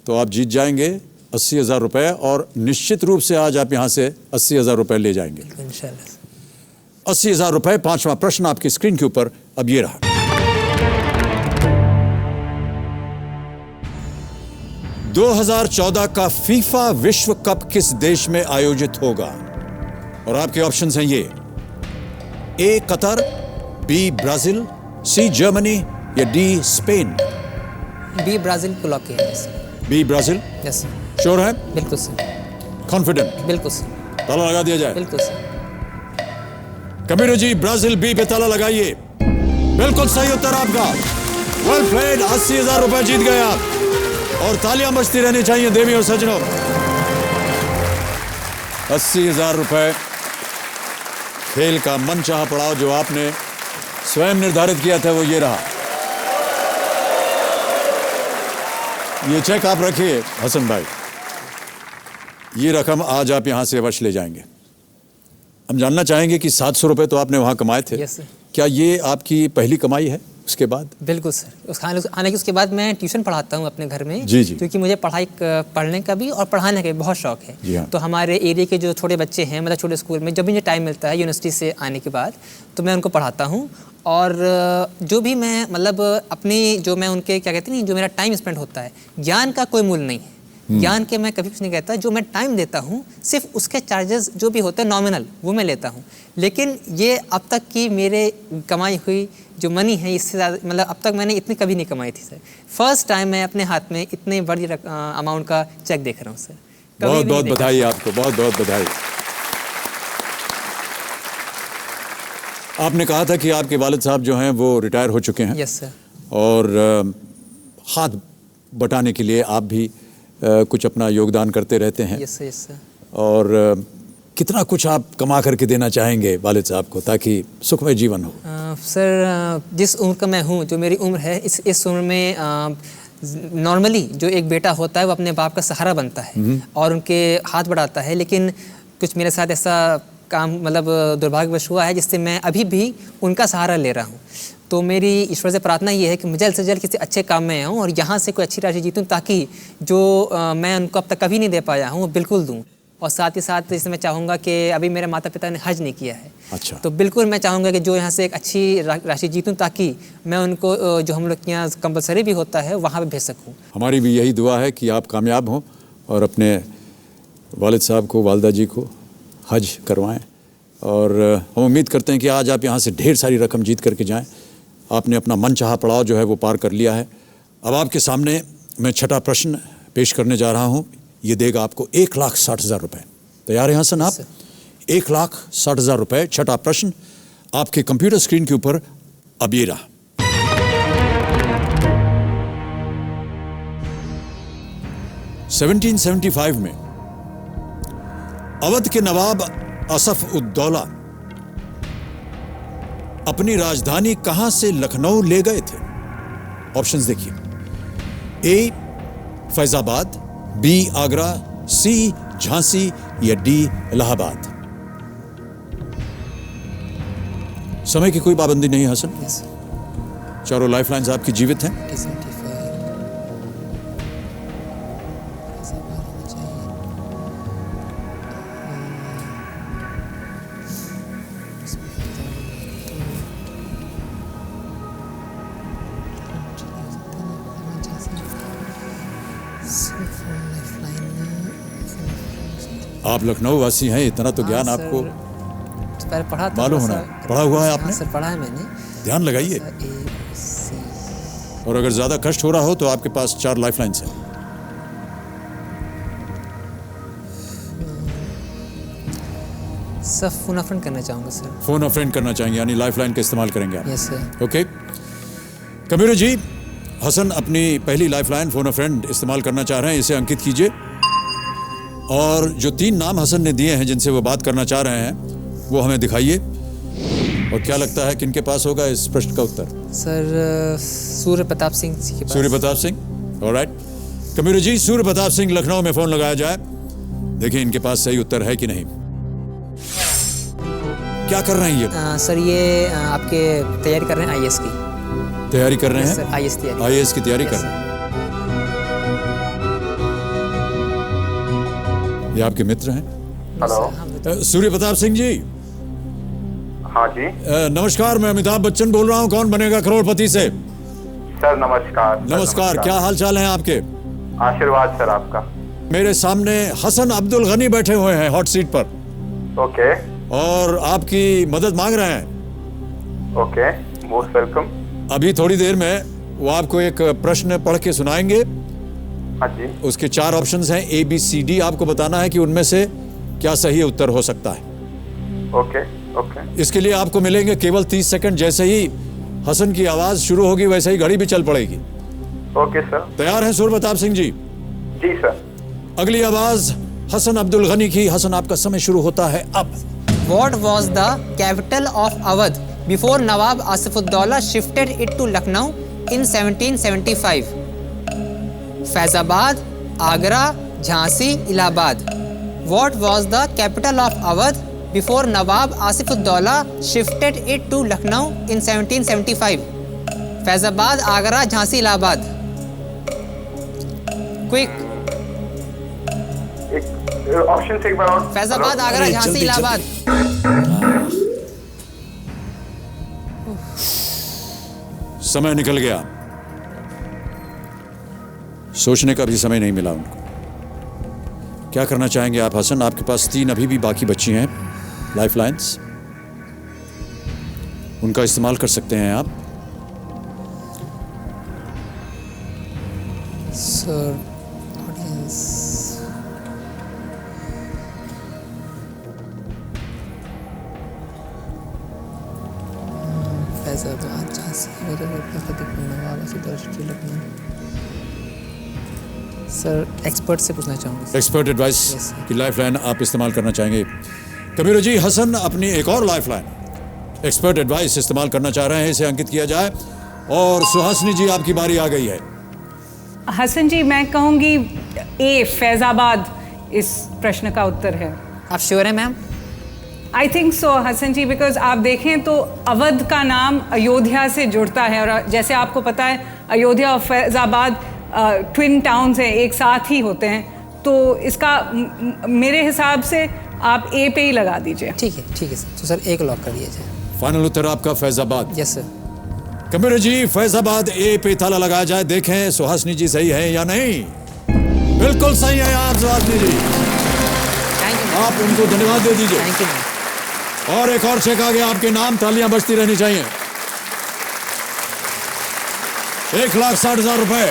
तो आप जीत जाएंगे 80,000 रुपए, और निश्चित रूप से आज आप यहाँ से 80,000 रुपए ले जाएंगे। इंशाल्लाह। 80,000 रुपए। 5वां प्रश्न आपकी स्क्रीन के ऊपर अब ये रहा। 2014 का फीफा विश्व कप किस देश में आयोजित होगा? और आपके ऑप्शंस हैं ये: A Qatar, B Brazil, C Germany या डी स्पेन। बी ब्राजील को लॉक किया है। B Brazil? Yes sir. Sure है? बिल्कुल सर। कॉन्फिडेंट? बिल्कुल सर। ताला लगा दिया जाए? बिल्कुल sir. Kabir ji, Brazil B पे ताला लगाइए। बिल्कुल सही उत्तर आपका। Well played. 80,000 रुपए जीत गए आप, और तालियां बजती रहनी चाहिए देवी और सज्जनों। 80,000 रुपए खेल का मनचाहा पड़ाव जो आपने स्वयं निर्धारित किया था वो ये रहा। ये चेक आप रखिए हसन भाई, ये रकम आज आप यहां से अवश्य ले जाएंगे। हम जानना चाहेंगे कि 700 रुपए तो आपने वहां कमाए थे। Yes sir. क्या ये आपकी पहली कमाई है उसके बाद? बिल्कुल सर। उस आने के उसके बाद मैं ट्यूशन पढ़ाता हूँ अपने घर में। जी जी। क्योंकि मुझे पढ़ने का भी और पढ़ाने का भी बहुत शौक है। जी हाँ। तो हमारे एरिया के जो छोटे बच्चे हैं, मतलब छोटे स्कूल में, जब भी मुझे टाइम मिलता है यूनिवर्सिटी से आने के बाद, तो मैं उनको पढ़ाता हूँ। और जो भी मैं मतलब अपनी जो मैं उनके क्या कहते हैं, जो मेरा टाइम स्पेंड होता है, ज्ञान का कोई मूल्य नहीं है। ज्ञान के मैं कभी कुछ नहीं कहता। जो मैं टाइम देता हूँ, सिर्फ उसके चार्जेस जो भी होते हैं नॉमिनल, वो मैं लेता हूँ। लेकिन ये अब तक की मेरे कमाई हुई जो मनी है, इससे ज़्यादा मतलब अब तक मैंने इतनी कभी नहीं कमाई थी सर। फर्स्ट टाइम मैं अपने हाथ में इतने बड़ी अमाउंट का चेक देख रहा हूँ सर। बहुत बहुत बधाई आपको, बहुत बहुत बधाई। आपने कहा था कि आपके वालिद साहब जो हैं वो रिटायर हो चुके हैं। Yes sir. और हाथ बटाने के लिए आप भी कुछ अपना योगदान करते रहते हैं। Yes sir, yes sir. और कितना कुछ आप कमा करके देना चाहेंगे वालिद साहब को ताकि सुखमय जीवन हो? सर जिस उम्र का मैं हूँ, जो मेरी उम्र है, इस उम्र में नॉर्मली जो एक बेटा होता है वो अपने बाप का सहारा बनता है और उनके हाथ बढ़ाता है। लेकिन कुछ मेरे साथ ऐसा काम मतलब दुर्भाग्यवश हुआ है जिससे मैं अभी भी उनका सहारा ले रहा हूँ। तो मेरी ईश्वर से प्रार्थना ये है कि मैं जल्द से जल्द किसी अच्छे काम में आऊँ और यहाँ से कोई अच्छी राशि जीतूँ, ताकि जो मैं उनको अब तक कभी नहीं दे पाया हूँ वो बिल्कुल दूँ। और साथ ही साथ जैसे मैं चाहूँगा कि अभी मेरे माता पिता ने हज नहीं किया है, अच्छा, तो बिल्कुल मैं चाहूँगा कि जो यहाँ से एक अच्छी राशि जीतूँ ताकि मैं उनको जो हम लोग के यहाँ कंपलसरी भी होता है वहाँ पे भेज सकूँ। हमारी भी यही दुआ है कि आप कामयाब हों और अपने वालिद साहब को, वालदा जी को हज करवाएं। और हम उम्मीद करते हैं कि आज आप यहाँ से ढेर सारी रकम जीत करके जाएं। आपने अपना मनचाहा पड़ाव जो है वो पार कर लिया है। अब आपके सामने मैं छठा प्रश्न पेश करने जा रहा हूँ। ये देगा आपको 1,60,000 रुपये। तैयार हैं हसन आप? 1,60,000 रुपये। छठा प्रश्न आपके कंप्यूटर स्क्रीन के ऊपर अब ये रहा। (1775) में अवध के नवाब असफ उद्दौला अपनी राजधानी कहां से लखनऊ ले गए थे? ऑप्शंस देखिए। ए फैजाबाद, बी आगरा, सी झांसी या डी इलाहाबाद। समय की कोई पाबंदी नहीं है हसन। चारों लाइफलाइंस आपकी जीवित हैं। आप लखनऊ वासी हैं, इतना तो ज्ञान आपको पढ़ा मालूम होना है। पढ़ा हुआ है आपने? सर पढ़ा है मैंने। ध्यान लगाइए। और अगर ज्यादा कष्ट हो रहा हो तो आपके पास 4 लाइफलाइंस हैं। सर फोन अ फ्रेंड करना चाहूँगा सर। फोन अ फ्रेंड करना चाहेंगे, यानी लाइफलाइन का इस्तेमाल करेंगे आप? Yes sir. Okay Kabir ji, Hasan अपनी पहली लाइफलाइन फोन अ फ्रेंड इस्तेमाल करना चाह रहे हैं, इसे अंकित कीजिए। और जो 3 नाम हसन ने दिए हैं जिनसे वो बात करना चाह रहे हैं वो हमें दिखाइए। और क्या लगता है किनके पास होगा इस प्रश्न का उत्तर? सर सूर्य प्रताप सिंह जी के पास। सूर्य प्रताप सिंह, ऑलराइट। कबीर जी, सूर्य प्रताप सिंह लखनऊ में फोन लगाया जाए। देखिए इनके पास सही उत्तर है कि नहीं। क्या कर रहे हैं ये? सर ये आपके तैयारी कर रहे हैं IAS की तैयारी कर रहे हैं? सर IAS तैयारी। IAS की तैयारी कर रहे हैं। ये आपके मित्र हैं? हेलो सूर्य प्रताप सिंह जी। हाँ जी नमस्कार, मैं अमिताभ बच्चन बोल रहा हूँ, कौन बनेगा करोड़पति से। सर नमस्कार। नमस्कार, क्या हाल चाल है आपके? आशीर्वाद सर आपका। मेरे सामने हसन अब्दुल गनी बैठे हुए हैं हॉट सीट पर। ओके। और आपकी मदद मांग रहे हैं। Okay, most welcome. अभी थोड़ी देर में वो आपको एक प्रश्न पढ़ के सुनाएंगे। हाँ जी। उसके 4 ऑप्शंस हैं ABCD। आपको बताना है कि उनमें से क्या सही उत्तर हो सकता है। Okay okay. इसके लिए आपको मिलेंगे केवल 30 सेकंड। जैसे ही हसन की आवाज शुरू होगी वैसे ही घड़ी भी चल पड़ेगी। Okay sir. तैयार हैं सूर्य प्रताप सिंह जी? जी सर। अगली आवाज हसन अब्दुल गनी की। हसन आपका समय शुरू होता है अब। What was the capital of Awadh before Nawab Asifuddaula shifted it to Lucknow in 1775? Faizabad, Agra, Jhansi, Allahabad. What was the capital of Awadh before Nawab Asifuddaula shifted it to Lucknow in 1775? Faizabad, Agra, Jhansi, Allahabad. Quick. Option से एक बार और। फैजाबाद, आगरा, झांसी, इलाहाबाद। समय निकल गया, सोचने का भी समय नहीं मिला उनको। क्या करना चाहेंगे आप हसन? आपके पास 3 अभी भी बाकी बची हैं लाइफलाइंस, उनका इस्तेमाल कर सकते हैं आप। Sir Faizabad, Jhansi, sir expert से पूछना चाहूँगा। एक्सपर्ट एडवाइस की लाइफलाइन आप इस्तेमाल करना चाहेंगे। कबीर जी, हसन अपनी एक और लाइफलाइन एक्सपर्ट एडवाइस इस्तेमाल करना चाह रहे हैं, इसे अंकित किया जाए। और सुहासिनी जी, आपकी बारी आ गई है। हसन जी, मैं कहूँगी ए फैजाबाद इस प्रश्न का उत्तर है। आप श्योर हैं ma'am? I think so Hasan ji, because आप देखें तो अवध का नाम अयोध्या से जुड़ता है, और जैसे आपको पता है अयोध्या और फैजाबाद ट्विन टाउन्स हैं, एक साथ ही होते हैं। तो इसका मेरे हिसाब से आप ए पे ही लगा दीजिए। ठीक है सर। तो सर एक लॉक कर दिया जाए। फाइनल उत्तर आपका Faizabad. Yes sir. Computer ji, Faizabad A पे ताला लगाया जाए, देखें सुहासिनी जी सही है या नहीं। बिल्कुल सही है आप सुहासिनी जी, आप उनको धन्यवाद दे दीजिए। Thank you. और एक और चेक आ गया आपके नाम, तालियां बजती रहनी चाहिए। 1,60,000 रुपए।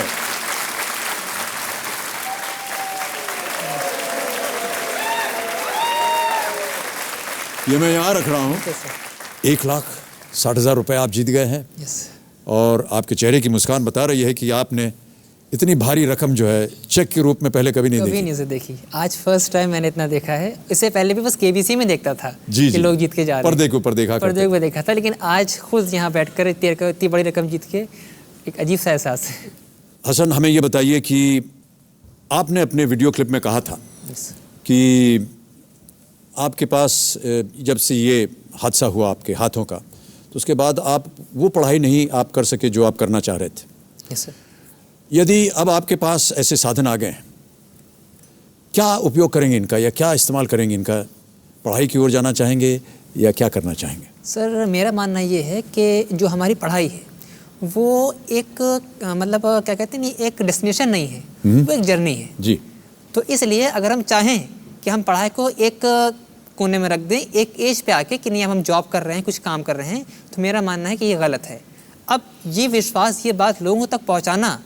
ये मैं यहाँ रख रहा हूँ। 1,60,000 रुपए आप जीत गए हैं। यस। और आपके चेहरे की मुस्कान बता रही है कि आपने इतनी भारी रकम जो है चेक के रूप में पहले कभी नहीं देखी। आज फर्स्ट टाइम मैंने इतना देखा है। इससे पहले भी बस केबीसी में देखता था जी, कि लोग जीत के जा रहे हैं। पर्दे के ऊपर देखा था, लेकिन आज खुद यहाँ बैठकर इतनी बड़ी रकम जीत के एक अजीब सा एहसास है। हसन, हमें ये बताइए कि आपने अपने वीडियो क्लिप में कहा था कि आपके पास जब से ये हादसा हुआ आपके हाथों का, तो उसके बाद आप वो पढ़ाई नहीं आप कर सके जो आप करना चाह रहे थे। Yes sir. यदि अब आपके पास ऐसे साधन आ गए हैं, क्या उपयोग करेंगे इनका या क्या इस्तेमाल करेंगे इनका? पढ़ाई की ओर जाना चाहेंगे या क्या करना चाहेंगे? सर मेरा मानना ये है कि जो हमारी पढ़ाई है वो एक मतलब क्या कहते हैं, एक डेस्टिनेशन नहीं है, वो एक जर्नी है जी। तो इसलिए अगर हम चाहें कि हम पढ़ाई को एक कोने में रख दें, एक एज पे आके कि नहीं अब हम जॉब कर रहे हैं, कुछ काम कर रहे हैं, तो मेरा मानना है कि ये गलत है। अब ये विश्वास, ये बात लोगों तक पहुंचाना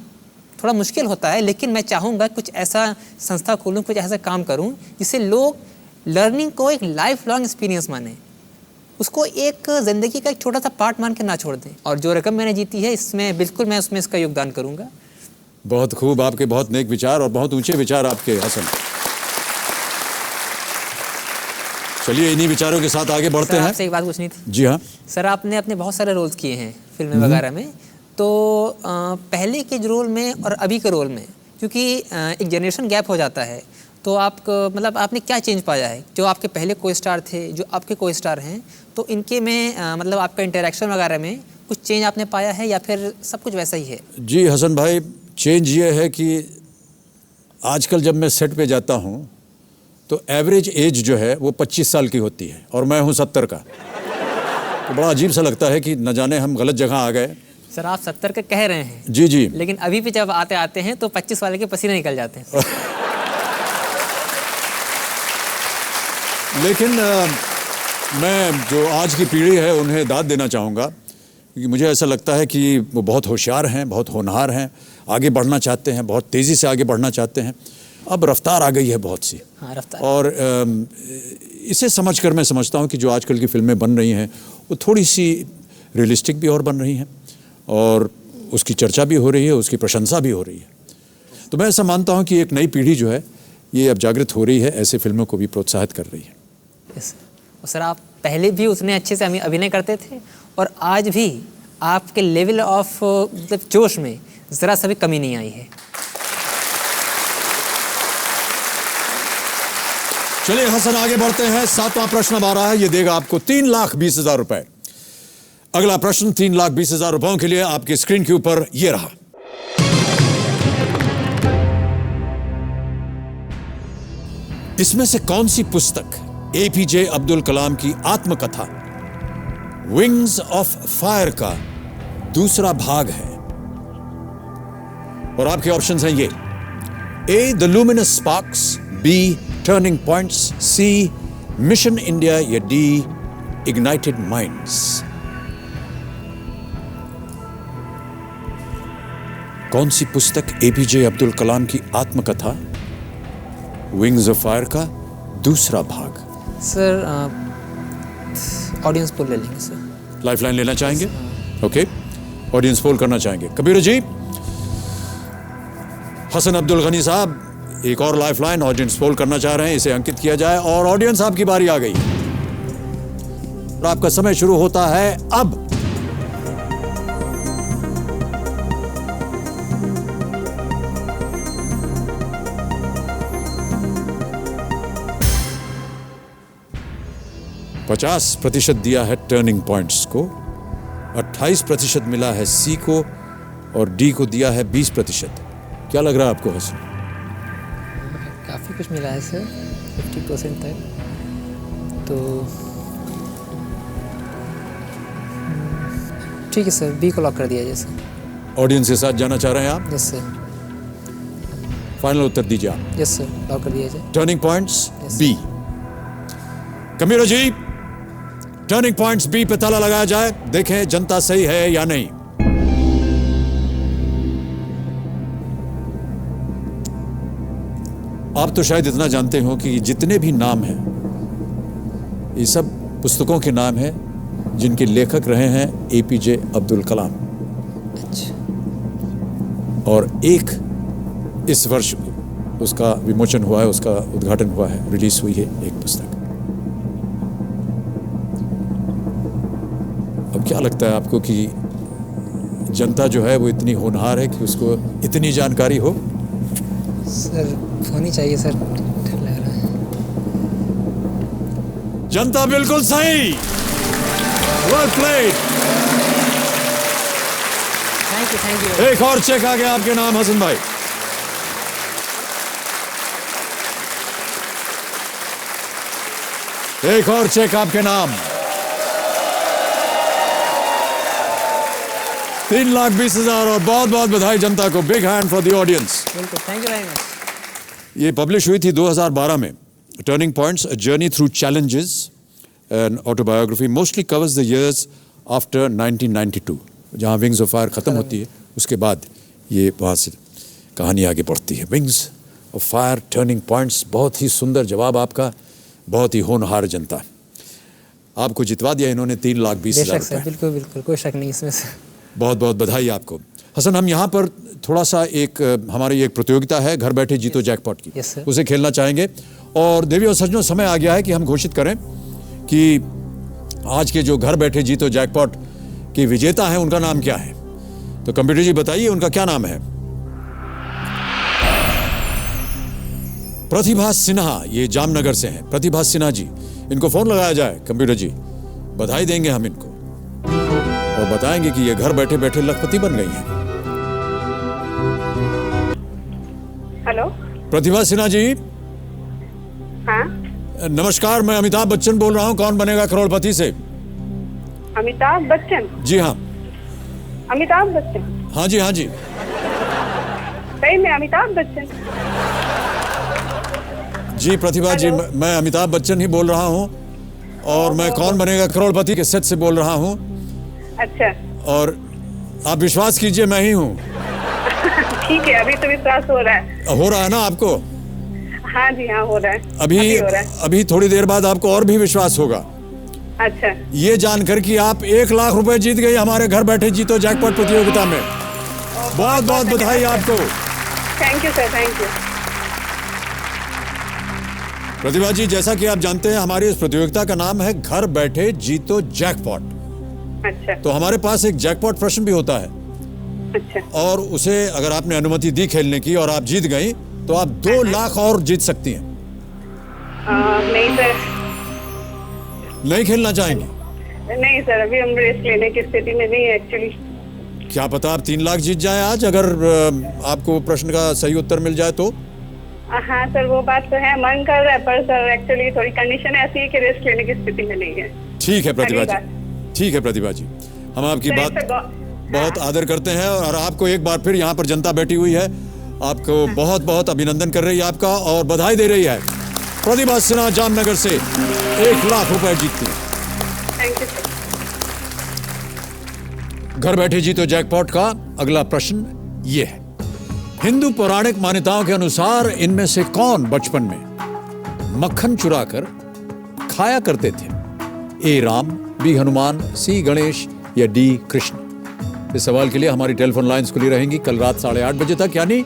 थोड़ा मुश्किल होता है, लेकिन मैं चाहूँगा कुछ ऐसा संस्था खोलूँ, कुछ ऐसा काम करूँ जिससे लोग लर्निंग को एक लाइफ लॉन्ग एक्सपीरियंस माने, उसको एक ज़िंदगी का एक छोटा सा पार्ट मान के ना छोड़ दें। और जो रकम मैंने जीती है इसमें बिल्कुल मैं उसमें इसका योगदान करूँगा। बहुत खूब, आपके बहुत नेक विचार और बहुत ऊंचे विचार आपके हसन। चलिए इन्हीं विचारों के साथ आगे बढ़ते हैं। आपसे एक बात पूछनी थी। जी हाँ सर, आपने अपने बहुत सारे रोल्स किए हैं फिल्में वगैरह में, तो पहले के जो रोल में और अभी के रोल में, क्योंकि एक जनरेशन गैप हो जाता है, तो आपको मतलब आपने क्या चेंज पाया है? जो आपके पहले को स्टार थे, जो आपके को स्टार हैं, तो इनके में मतलब आपका इंटरेक्शन वगैरह में कुछ चेंज आपने पाया है या फिर सब कुछ वैसा ही है? जी हसन भाई, चेंज ये है कि आजकल जब मैं सेट पे जाता हूँ तो एवरेज एज जो है वो 25 साल की होती है और मैं हूँ 70 का, तो बड़ा अजीब सा लगता है कि न जाने हम गलत जगह आ गए। सर आप 70 का कह रहे हैं जी जी, लेकिन अभी भी जब आते आते हैं तो 25 वाले के पसीने निकल जाते हैं। लेकिन मैं जो आज की पीढ़ी है उन्हें दाद देना चाहूँगा, क्योंकि मुझे ऐसा लगता है कि वो बहुत होशियार हैं, बहुत होनहार हैं, आगे बढ़ना चाहते हैं, बहुत तेज़ी से आगे बढ़ना चाहते हैं। अब रफ्तार आ गई है बहुत सी। हाँ, रफ्तार। और इसे समझकर मैं समझता हूँ कि जो आजकल की फिल्में बन रही हैं वो थोड़ी सी रियलिस्टिक भी और बन रही हैं और उसकी चर्चा भी हो रही है, उसकी प्रशंसा भी हो रही है। तो मैं ऐसा मानता हूँ कि एक नई पीढ़ी जो है ये अब जागृत हो रही है, ऐसे फिल्मों को भी प्रोत्साहित कर रही है। सर आप पहले भी उतने अच्छे से अभिनय करते थे और आज भी आपके लेवल ऑफ मतलब जोश में ज़रा सा भी कमी नहीं आई है। चलिए हसन आगे बढ़ते हैं। 7वां प्रश्न अब आ रहा है, ये देगा आपको 3,20,000 रुपए। अगला प्रश्न 3,20,000 रुपयों के लिए आपकी स्क्रीन के ऊपर ये रहा। इसमें से कौन सी पुस्तक एपीजे अब्दुल कलाम की आत्मकथा विंग्स ऑफ फायर का दूसरा भाग है? और आपके ऑप्शंस हैं ये: A the luminous sparks, B turning points, C mission India या डी इग्नाइटेड माइंड्स। कौन सी पुस्तक एपीजे अब्दुल कलाम की आत्मकथा विंग्स ऑफ फायर का दूसरा भाग? सर ऑडियंस पोल ले लेंगे सर। लाइफलाइन लेना चाहेंगे? ओके, ऑडियंस पोल करना चाहेंगे। कबीर जी, हसन अब्दुल गनी साहब एक और लाइफलाइन ऑडियंस पोल करना चाह रहे हैं, इसे अंकित किया जाए और ऑडियंस आपकी बारी आ गई और आपका समय शुरू होता है अब। %50 दिया है टर्निंग पॉइंट्स को, 28% मिला है सी को और डी को दिया है 20%। क्या लग रहा है आपको हसन? काफ़ी कुछ मिला है सर, 50% तक। तो ठीक है सर, बी को लॉक कर दिया जाए सर। ऑडियंस के साथ जाना चाह रहे हैं आप? Yes sir. फाइनल उत्तर दीजिए आप। यस सर, लॉक कर दिया जाए। Turning points B. Kabir ji, turning points B पे ताला लगाया जाए, देखें जनता सही है या नहीं। आप तो शायद इतना जानते हो कि जितने भी नाम हैं ये सब पुस्तकों के नाम हैं जिनके लेखक रहे हैं एपीजे अब्दुल कलाम। अच्छा। और एक इस वर्ष उसका विमोचन हुआ है, उसका उद्घाटन हुआ है, रिलीज हुई है एक पुस्तक। अब क्या लगता है आपको कि जनता जो है वो इतनी होनहार है कि उसको इतनी जानकारी हो? सर होनी चाहिए सर, डर लग रहा है। जनता बिल्कुल सही। Well played. Thank you. एक और चेक आ गया आपके नाम हसन भाई। एक और चेक आपके नाम। 3,20,000 और बहुत बहुत बधाई जनता को। Big hand for the audience. बिल्कुल, थैंक यू वेरी मच। ये पब्लिश हुई थी 2012 में। Turning points, a journey through challenges, an autobiography, mostly covers the years after 1992। जहाँ विंग्स ऑफ फायर ख़त्म होती है उसके बाद ये वहाँ से कहानी आगे बढ़ती है। Wings of fire, turning points, बहुत ही सुंदर जवाब आपका, बहुत ही होनहार जनता। आपको जितवा दिया इन्होंने 3,20,000 रुपये। बिल्कुल बिल्कुल, कोई शक नहीं इसमें से। बहुत बहुत बधाई आपको। हसन, हम यहाँ पर थोड़ा सा हमारी एक प्रतियोगिता है घर बैठे जीतो जैकपॉट की, Yes, sir. उसे खेलना चाहेंगे। और देवी और सज्जनों, समय आ गया है कि हम घोषित करें कि आज के जो घर बैठे जीतो जैकपॉट के विजेता हैं उनका नाम क्या है। तो कंप्यूटर जी बताइए उनका क्या नाम है। प्रतिभा सिन्हा, ये जामनगर से हैं। प्रतिभा सिन्हा जी, इनको फोन लगाया जाए कंप्यूटर जी, बधाई देंगे हम इनको और बताएंगे कि ये घर बैठे बैठे लखपति बन गई हैं। हेलो, प्रतिभा सिन्हा जी। हाँ नमस्कार, मैं अमिताभ बच्चन बोल रहा हूँ, कौन बनेगा करोड़पति से। अमिताभ बच्चन? जी हाँ। अमिताभ बच्चन? हाँ जी, हाँ जी। सही में अमिताभ बच्चन? जी प्रतिभा जी, मैं अमिताभ बच्चन ही बोल रहा हूँ और मैं कौन बनेगा करोड़पति के सेट से बोल रहा हूँ। अच्छा। और आप विश्वास कीजिए मैं ही हूँ। ठीक है, अभी तो विश्वास हो रहा है। हो रहा है ना आपको? हाँ जी हाँ, हो रहा है। अभी हो रहा है। अभी थोड़ी देर बाद आपको और भी विश्वास होगा। अच्छा। ये जानकर कि आप 1,00,000 रुपए जीत गई हमारे घर बैठे जीतो जैकपॉट प्रतियोगिता में। बहुत बहुत बधाई आपको। Thank you sir, thank you. Pratibha ji, जैसा कि आप जानते हैं हमारी इस प्रतियोगिता का नाम है घर बैठे जीतो जैकपॉट। अच्छा। तो हमारे पास एक जैकपॉट प्रश्न भी होता है। अच्छा। और उसे अगर आपने अनुमति दी खेलने की और आप जीत गई तो आप 2,00,000 और जीत सकती हैं। नहीं सर। नहीं खेलना चाहेंगी? नहीं सर, अभी हम रिस्क लेने की स्थिति में नहीं है एक्चुअली। क्या पता आप 3,00,000 जीत जाए आज, अगर आपको प्रश्न का सही उत्तर मिल जाए तो। हाँ सर, वो बात तो है, मन कर रहा है, पर सर एक्चुअली थोड़ी कंडीशन ऐसी है कि रिस्क लेने की स्थिति में नहीं है। ठीक है प्रतिभा जी, ठीक है प्रतिभा जी, हम आपकी बात बहुत आदर करते हैं और आपको एक बार फिर यहाँ पर जनता बैठी हुई है, आपको बहुत बहुत अभिनंदन कर रही है आपका और बधाई दे रही है। प्रतिभा सिन्हा जामनगर से 1,00,000 रुपए जीतती है। Thank you sir. घर बैठे जीतो जैकपॉट का अगला प्रश्न ये है। हिंदू पौराणिक मान्यताओं के अनुसार इनमें से कौन बचपन में मक्खन चुराकर खाया करते थे? ए राम, बी हनुमान, सी गणेश या डी कृष्ण? इस सवाल के लिए हमारी टेलीफोन लाइंस खुली रहेंगी कल रात 8:30 बजे तक, यानी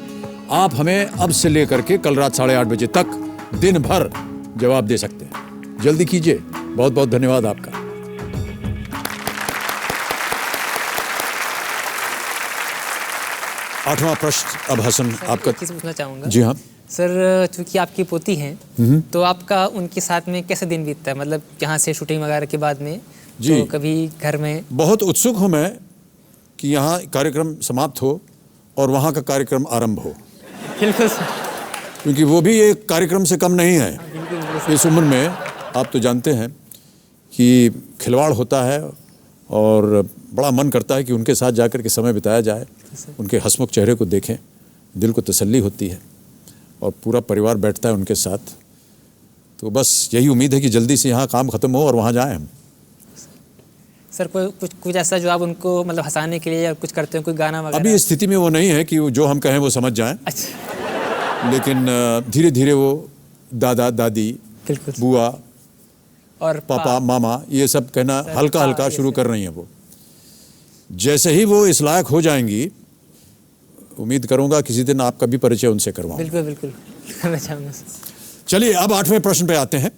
आप हमें अब से लेकर के कल रात 8:30 बजे तक दिन भर जवाब दे सकते हैं। जल्दी कीजिए। बहुत बहुत धन्यवाद आपका। आठवां प्रश्न अब हसन आपका। चीज़ पूछना चाहूँगा। जी हाँ सर, चूंकि आपकी पोती हैं तो आपका उनके साथ में कैसे दिन बीतता है, मतलब यहाँ से शूटिंग वगैरह के बाद में जी, तो कभी घर में? बहुत उत्सुक हूँ मैं कि यहाँ कार्यक्रम समाप्त हो और वहाँ का कार्यक्रम आरंभ हो। बिल्कुल सर। क्योंकि वो भी एक कार्यक्रम से कम नहीं है। इस उम्र में आप तो जानते हैं कि खिलवाड़ होता है और बड़ा मन करता है कि उनके साथ जाकर के समय बिताया जाए, उनके हंसमुख चेहरे को देखें, दिल को तसल्ली होती है और पूरा परिवार बैठता है उनके साथ। तो बस यही उम्मीद है कि जल्दी से यहाँ काम ख़त्म हो और वहाँ जाएं हम। सर कुछ ऐसा जो आप उनको मतलब हंसाने के लिए या कुछ करते हो, कोई गाना वगैरह? अभी स्थिति में वो नहीं है कि जो हम कहें वो समझ जाएं। अच्छा। लेकिन धीरे धीरे वो दादा दादी, बुआ और पापा मामा ये सब कहना हल्का हल्का शुरू कर रही हैं। वो जैसे ही वो इस लायक हो जाएंगी, उम्मीद करूंगा किसी दिन आपका भी परिचय उनसे करवाऊंगा। बिल्कुल बिल्कुल करना चाहूँगा। चलिए अब 8वें प्रश्न पे आते हैं,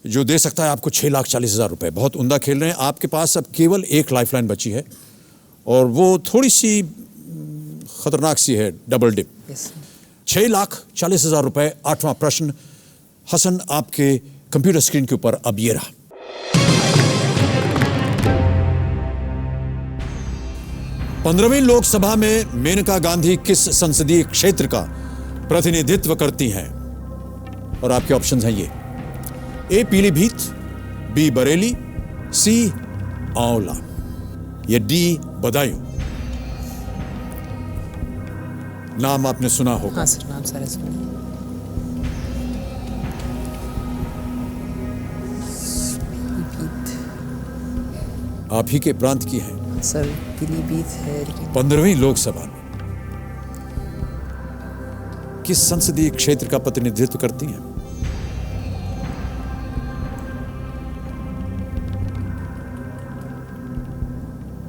जो दे सकता है आपको 6,40,000 रुपए। बहुत उम्दा खेल रहे हैं। आपके पास अब केवल एक लाइफलाइन बची है और वो थोड़ी सी खतरनाक सी है, डबल डिप। 6,40,000 रुपए। 8वां प्रश्न हसन आपके कंप्यूटर स्क्रीन के ऊपर अब ये रहा। पंद्रहवीं लोकसभा में मेनका गांधी किस संसदीय क्षेत्र का प्रतिनिधित्व करती हैं? और आपके ऑप्शंस हैं ये: ए पीलीभीत, बी बरेली, सी आंवला, या डी बदायूं। नाम आपने सुना होगा। हाँ सर, नाम सारे सुने। आप ही के प्रांत की है सर, पीलीभीत है। 15वीं लोकसभा में किस संसदीय क्षेत्र का प्रतिनिधित्व करती हैं?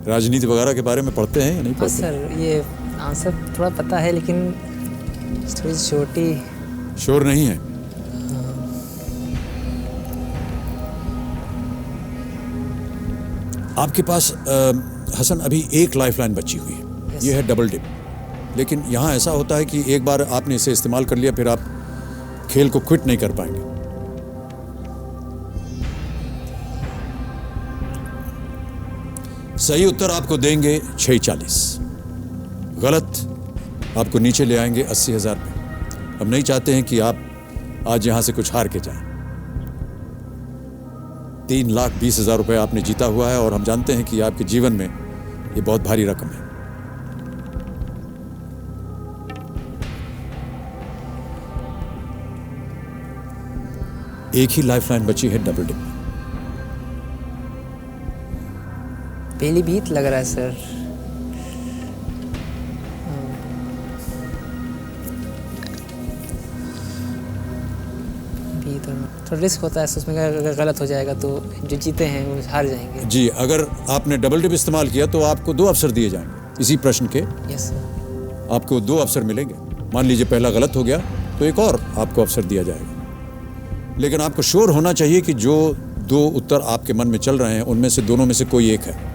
राजनीति वगैरह के बारे में पढ़ते हैं या नहीं पढ़ते? सर ये आंसर थोड़ा पता है लेकिन थोड़ी छोटी श्योर नहीं है। आपके पास हसन अभी एक लाइफलाइन बची हुई है। ये है डबल डिप। लेकिन यहाँ ऐसा होता है कि एक बार आपने इसे इस्तेमाल कर लिया, फिर आप खेल को क्विट नहीं कर पाएंगे। सही उत्तर आपको देंगे 6,40,000। गलत आपको नीचे ले आएंगे 80,000 पे। हम नहीं चाहते हैं कि आप आज यहां से कुछ हार के जाएं। 3,20,000 रुपए आपने जीता हुआ है और हम जानते हैं कि आपके जीवन में ये बहुत भारी रकम है। एक ही लाइफलाइन बची है डबल डिप। पीलीभीत लग रहा है सर। थोड़ा रिस्क होता है उसमें, अगर गलत हो जाएगा तो जो जीते हैं वो हार जाएंगे। जी, अगर आपने डबल डिप इस्तेमाल किया तो आपको 2 अवसर दिए जाएंगे इसी प्रश्न के। Yes sir. आपको 2 अवसर मिलेंगे। मान लीजिए पहला गलत हो गया तो एक और आपको अवसर दिया जाएगा। लेकिन आपको श्योर होना चाहिए कि जो 2 उत्तर आपके मन में चल रहे हैं उनमें से दोनों में से कोई एक है।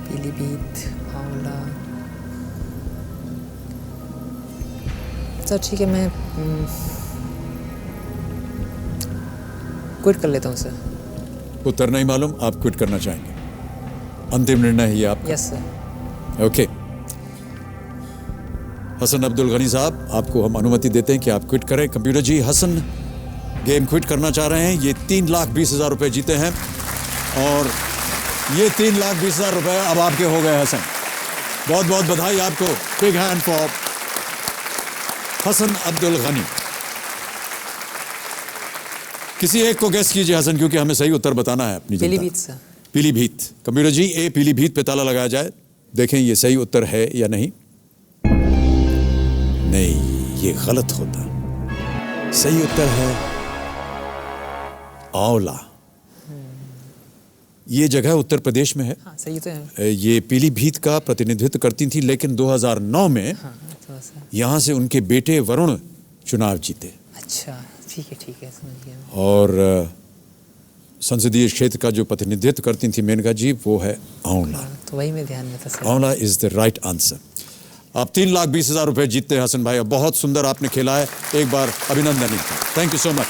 पीलीभीत, आंवला। सर ठीक है, मैं क्विट कर लेता हूँ सर। उत्तर नहीं मालूम, आप क्विट करना चाहेंगे? अंतिम निर्णय है ये आपका? Yes sir. Okay. Hasan Abdul Gani sahab, आपको हम अनुमति देते हैं कि आप क्विट करें। कंप्यूटर जी, हसन गेम क्विट करना चाह रहे हैं। ये 3,20,000 रुपए जीते हैं और ये 3,20,000 रुपए अब आपके हो गए हसन। बहुत बहुत बधाई आपको। Big hand for Hasan Abdul Gani. किसी एक को गेस कीजिए हसन, क्योंकि हमें सही उत्तर बताना है अपनी जनता। पीलीभीत सर। पीलीभीत। कंप्यूटर जी, ए पीलीभीत पे ताला लगाया जाए। देखें ये सही उत्तर है या नहीं। नहीं, ये गलत होता। सही उत्तर है आंवला। ये जगह उत्तर प्रदेश में है। हाँ, सही तो है। ये पीलीभीत का प्रतिनिधित्व करती थी, लेकिन 2009 में यहाँ से उनके बेटे वरुण चुनाव जीते। अच्छा, ठीक है, समझ गया। और संसदीय क्षेत्र का जो प्रतिनिधित्व करती थी मेनका जी, वो है आंवला। तो वही में ध्यान में था सर। आंवला इज द राइट आंसर। आप 3,20,000 रुपए जीतते हैं हसन भाई। बहुत सुंदर आपने खेला है। एक बार अभिनंदन। Thank you so much.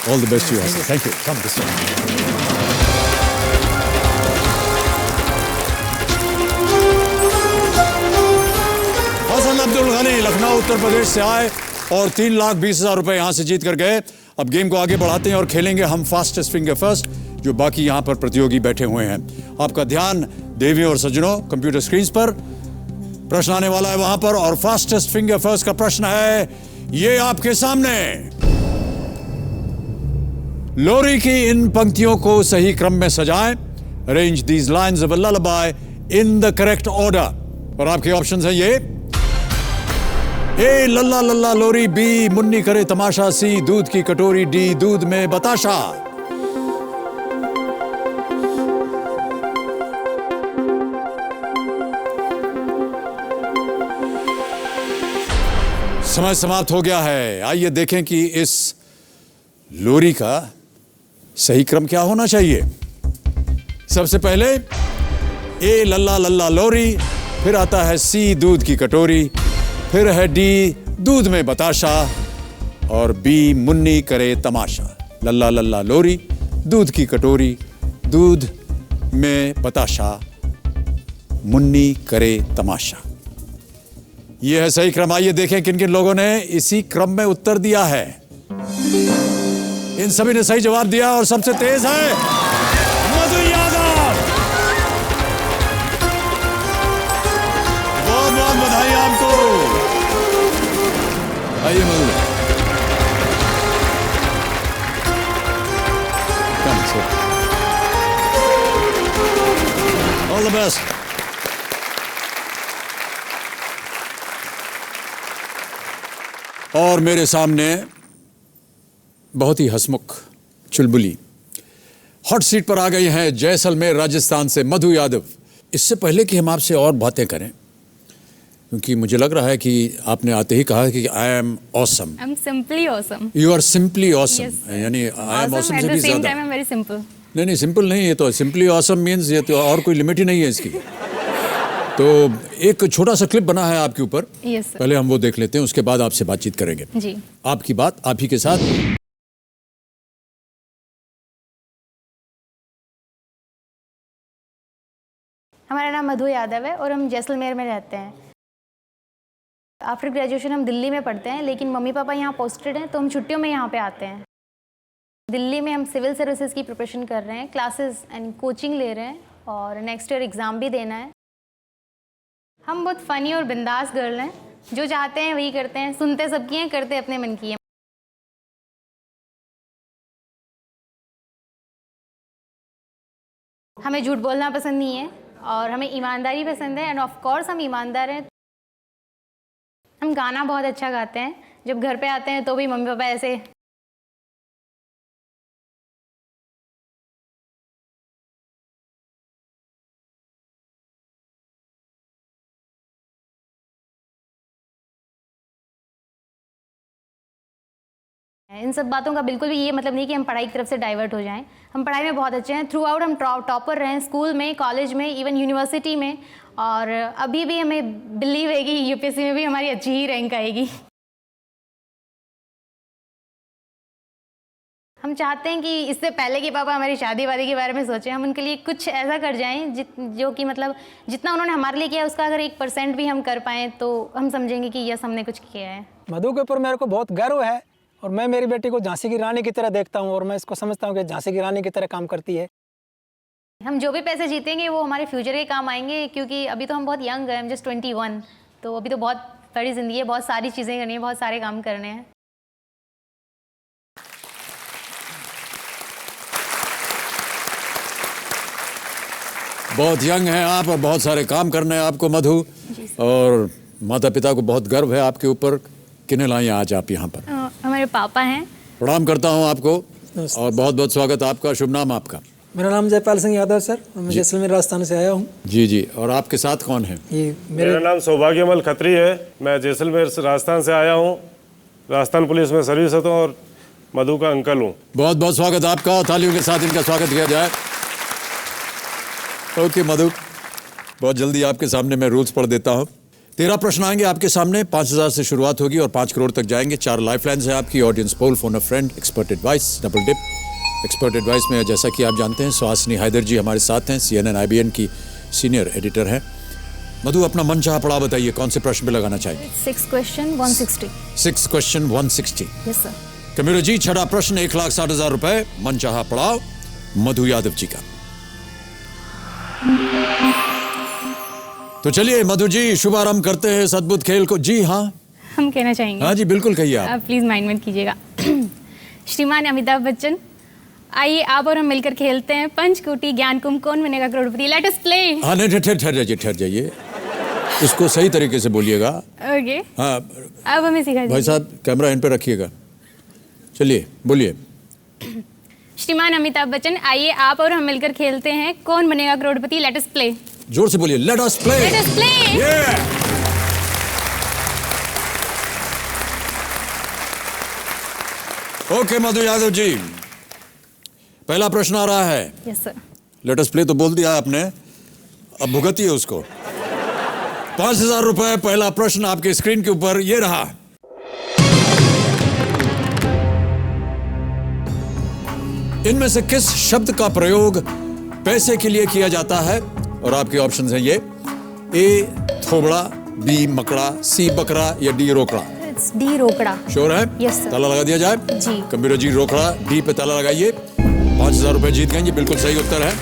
All the best to you, Hassan. Thank you. Come this way. Hasan Abdul Gani Lucknow Uttar Pradesh से आए और 3,20,000 रुपए यहां से जीत कर गए। अब गेम को आगे बढ़ाते हैं और खेलेंगे हम फास्टेस्ट फिंगर फर्स्ट, जो बाकी यहां पर प्रतियोगी बैठे हुए हैं। आपका ध्यान देवियों और सज्जनों कंप्यूटर स्क्रीन पर प्रश्न आने वाला है वहां पर, और फास्टेस्ट फिंगर फर्स्ट का प्रश्न है ये आपके सामने। लोरी की इन पंक्तियों को सही क्रम में सजाएं। Arrange these lines of a lullaby in the correct order. और आपके ऑप्शंस हैं ये: ए लल्ला लल्ला लोरी, बी मुन्नी करे तमाशा, सी दूध की कटोरी, डी दूध में बताशा। समय समाप्त हो गया है। आइए देखें कि इस लोरी का सही क्रम क्या होना चाहिए। सबसे पहले ए लल्ला लल्ला लोरी, फिर आता है सी दूध की कटोरी, फिर है डी दूध में बताशा, और बी मुन्नी करे तमाशा। लल्ला लल्ला लोरी, दूध की कटोरी, दूध में बताशा, मुन्नी करे तमाशा। यह है सही क्रम। आइए देखें किन किन लोगों ने इसी क्रम में उत्तर दिया है। इन सभी ने सही जवाब दिया और सबसे तेज है मधु यादव। बहुत बहुत बधाई आपको। आइए मधु, ऑल द बेस्ट। और मेरे सामने बहुत ही हंसमुख चुलबुली हॉट सीट पर आ गई हैं जैसलमेर राजस्थान से मधु यादव। इससे पहले कि हम आपसे और बातें करें, क्योंकि मुझे लग रहा है कि आपने आते ही कहा कि I am awesome. I am simply awesome. You are simply awesome, यानी आई एम ऑसम से भी ज्यादा। I am very simple. नहीं सिंपल नहीं, ये तो सिंपली ऑसम मीन्स ये तो और कोई लिमिट ही नहीं है इसकी। तो एक छोटा सा क्लिप बना है आपके ऊपर। yes, पहले हम वो देख लेते हैं, उसके बाद आपसे बातचीत करेंगे। जी। आपकी बात आप ही के साथ। हमारा नाम मधु यादव है और हम जैसलमेर में रहते हैं। आफ्टर ग्रेजुएशन हम दिल्ली में पढ़ते हैं, लेकिन मम्मी पापा यहाँ पोस्टेड हैं तो हम छुट्टियों में यहाँ पे आते हैं। दिल्ली में हम सिविल सर्विसेज की प्रिपरेशन कर रहे हैं, क्लासेस एंड कोचिंग ले रहे हैं, और नेक्स्ट ईयर एग्ज़ाम भी देना है। हम बहुत फ़नी और बिंदास गर्ल हैं, जो चाहते हैं वही करते हैं, सुनते सबकी हैं, करते अपने मन की हैं। हमें झूठ बोलना पसंद नहीं है और हमें ईमानदारी पसंद है, एंड ऑफ कोर्स हम ईमानदार हैं। हम गाना बहुत अच्छा गाते हैं, जब घर पे आते हैं तो भी मम्मी पापा ऐसे इन सब बातों का बिल्कुल भी ये मतलब नहीं कि हम पढ़ाई की तरफ से डाइवर्ट हो जाएं। हम पढ़ाई में बहुत अच्छे हैं, थ्रू आउट हम टॉपर रहे हैं, स्कूल में, कॉलेज में, इवन यूनिवर्सिटी में, और अभी भी हमें बिलीव है कि यूपीएससी में भी हमारी अच्छी ही रैंक आएगी। हम चाहते हैं कि इससे पहले कि पापा हमारी शादी वादी के बारे में सोचें, हम उनके लिए कुछ ऐसा कर जाएं जो कि मतलब जितना उन्होंने हमारे लिए किया उसका अगर 1% भी हम कर पाएँ तो हम समझेंगे कि यस हमने कुछ किया है। मधु के ऊपर मेरे को बहुत गर्व है, और मैं मेरी बेटी को झांसी की रानी की तरह देखता हूँ, और मैं इसको समझता हूँ कि झांसी की रानी की तरह काम करती है। हम जो भी पैसे जीतेंगे वो हमारे फ्यूचर के काम आएंगे, क्योंकि अभी तो हम बहुत यंग हैं, हम जस्ट 21, तो अभी तो बहुत बड़ी ज़िंदगी है, बहुत सारी चीज़ें करनी है, बहुत सारे काम करने हैं। बहुत यंग हैं आप और बहुत सारे काम करने हैं आपको मधु, और माता पिता को बहुत गर्व है आपके ऊपर। किन्हें लाए आज आप यहाँ पर? हमारे पापा हैं। प्रणाम करता हूँ आपको और बहुत बहुत स्वागत आपका। शुभ नाम आपका? मेरा नाम जयपाल सिंह यादव सर, मैं जैसलमेर राजस्थान से आया हूँ। जी। और आपके साथ कौन है? मेरा नाम सौभाग्यमल खत्री है, मैं जैसलमेर राजस्थान से आया हूँ, राजस्थान पुलिस में सर्विस होता हूँ और मधु का अंकल हूँ। बहुत बहुत स्वागत आपका, तालियों के साथ इनका स्वागत किया जाए। ओके मधु, बहुत जल्दी आपके सामने मैं रूल्स पढ़ देता हूँ। 13 प्रश्न आएंगे आपके सामने। 5,000 से शुरुआत होगी और 5 करोड़ तक जाएंगे। 4 लाइफलाइंस है आपकी। Audience poll, phone a friend, expert advice, double dip. Expert advice में जैसा कि आप जानते हैं सुहासिनी हैदर जी हमारे साथ हैं, CNN IBN की सीनियर एडिटर हैं। मधु, अपना मन चाहा पड़ा बताइए, कौन से प्रश्न पे लगाना चाहिए? 6 question 160। 6 question 160। Yes sir. Computer ji, छठा प्रश्न 1,60,000 रुपए, मन चाहा पड़ाव मधु यादव जी का। तो चलिए मधु जी, शुभारंभ करते हैं इस अद्भुत खेल को। जी हाँ, हम कहना चाहेंगे। हाँ जी, बिल्कुल कहिए आप। प्लीज माइंड मत कीजिएगा। श्रीमान अमिताभ बच्चन, आइए आप और हम मिलकर खेलते हैं पंचकोटी ज्ञान कुंभ, कौन Banega Crorepati. Let us play. हाँ नहीं, ठहर जाइए, इसको सही तरीके से बोलिएगा। ओके। हाँ, अब हमें सिखा दीजिए। भाई साहब कैमरा इन पे रखिएगा। चलिए बोलिए। श्रीमान अमिताभ बच्चन, आइए आप और हम मिलकर खेलते हैं कौन Banega Crorepati. Let us play. जोर से बोलिए, let us play. Let us play. Okay Madhu Yadav ji, पहला प्रश्न आ रहा है। Yes sir. Let us play तो बोल दिया आपने, अब भुगतिए उसको। 5,000 रुपए। पहला प्रश्न आपके स्क्रीन के ऊपर ये रहा। इनमें से किस शब्द का प्रयोग पैसे के लिए किया जाता है? और आपके ऑप्शंस हैं ये: ए थोबड़ा, बी मकड़ा, सी बकरा या डी रोकड़ा। डी रोकड़ा। श्योर है? Yes sir. ताला लगा दिया जाए जी। कंप्यूटर जी, रोकड़ा डी पे ताला लगाइए। 5,000 रुपए जीत गए। ये बिल्कुल सही उत्तर है।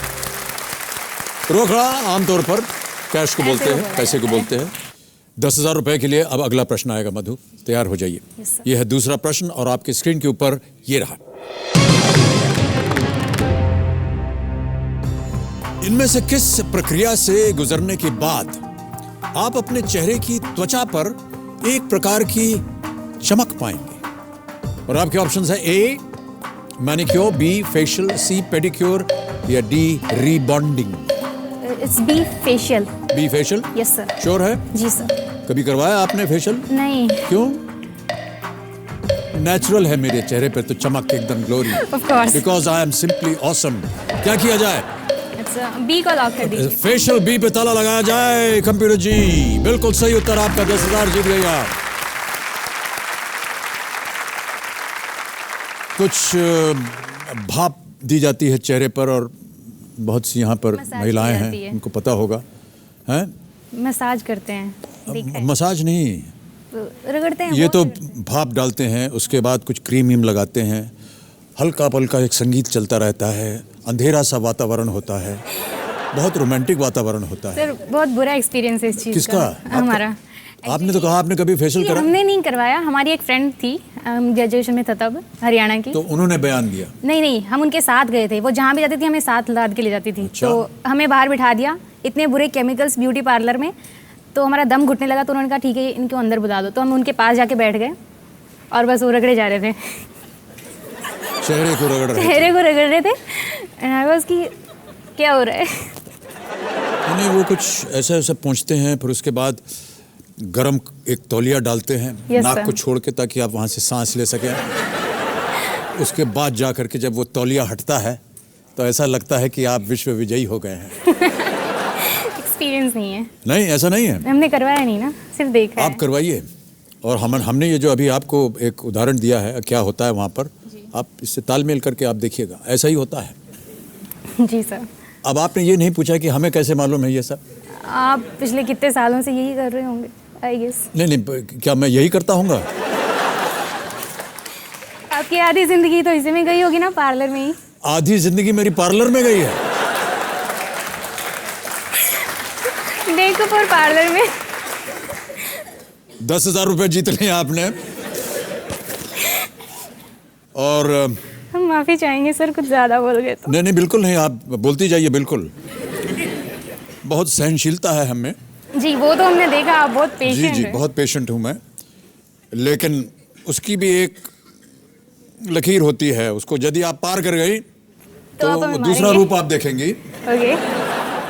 रोकड़ा आमतौर पर कैश को बोलते हैं, पैसे को बोलते हैं। 10,000 रुपए के लिए अब अगला प्रश्न आएगा। मधु, तैयार हो जाइए। यह है दूसरा प्रश्न और आपके स्क्रीन के ऊपर ये रहा। इनमें से किस प्रक्रिया से गुजरने के बाद आप अपने चेहरे की त्वचा पर एक प्रकार की चमक पाएंगे? और आपके ऑप्शंस है: A manicure, B facial, C pedicure या D rebonding. It's B facial. B facial? Yes sir. Sure है? जी सर। कभी करवाया आपने फेशियल? नहीं। क्यों? नेचुरल है मेरे चेहरे पर तो चमक एकदम glory. Of course. Because I am simply awesome. क्या किया जाए? बी को लॉक कर दीजिए। फेशियल बी पे ताला लगाया जाए। कंप्यूटर जी, बिल्कुल सही उत्तर आपका। 10,000 जीत गई आप। कुछ भाप दी जाती है चेहरे पर और बहुत सी यहाँ पर महिलाएं हैं, उनको पता होगा। हैं? मसाज करते हैं, देखा है। मसाज नहीं, रगड़ते हैं। ये तो भाप डालते हैं, उसके बाद कुछ क्रीम वीम लगाते हैं, हल्का पल्का एक संगीत चलता रहता है, अंधेरा सा वातावरण होता है, बहुत रोमांटिक वातावरण होता है। सर बहुत बुरा एक्सपीरियंस है इस चीज किसका? का। हमारा। आपने तो कहा आपने कभी फेशियल करा? हमने नहीं करवाया, हमारी एक फ्रेंड थी, ग्रेजुएशन में था तब, हरियाणा की। तो उन्होंने बयान दिया? नहीं, हम उनके साथ गए थे। वो जहाँ भी जाती थी हमें साथ लाद के ले जाती थी। अच्छा। तो हमें बाहर बिठा दिया, इतने बुरे केमिकल्स ब्यूटी पार्लर में, तो हमारा दम घुटने लगा। तो उन्होंने कहा ठीक है इनको अंदर बुला दो। तो हम उनके पास जाके बैठ गए और बस वो रगड़े जा रहे थे। चेहरे को रगड़ रहे थे। एंड आई वाज कि क्या हो रहा है? नहीं, वो कुछ ऐसा ऐसा पहुँचते हैं, फिर उसके बाद गरम एक तौलिया डालते हैं नाक को छोड़ के, ताकि आप वहाँ से सांस ले सकें। उसके बाद जा करके जब वो तौलिया हटता है तो ऐसा लगता है कि आप विश्व विजयी हो गए हैं। एक्सपीरियंस नहीं है। नहीं, ऐसा नहीं है। हमने करवाया नहीं ना, सिर्फ देखा है। आप करवाइए। और हमने ये जो अभी आपको एक उदाहरण दिया है क्या होता है वहाँ पर, आप इससे तालमेल करके आप देखिएगा, ऐसा ही होता है। जी सर। अब आपने ये नहीं पूछा कि हमें कैसे मालूम है ये सब? आप पिछले कितने सालों से यही कर रहे होंगे, आई गेस। नहीं, क्या मैं यही करता हूँगा? आपकी आधी जिंदगी तो इसी में गई होगी ना, पार्लर में ही। आधी जिंदगी मेरी पार्लर में गई है। मेकअप और पार्लर में। 10,000 रुपए जीत लिए आपने। और हम माफी चाहेंगे सर, कुछ ज्यादा बोल गए तो। नहीं, बिल्कुल नहीं, आप बोलती जाइए। बिल्कुल, बहुत सहनशीलता है हमें। जी, वो तो हमने देखा, आप बहुत पेशेंट जी, बहुत पेशेंट हूँ मैं, लेकिन उसकी भी एक लकीर होती है। उसको यदि आप पार कर गई तो दूसरा रूप आप देखेंगी। ओके।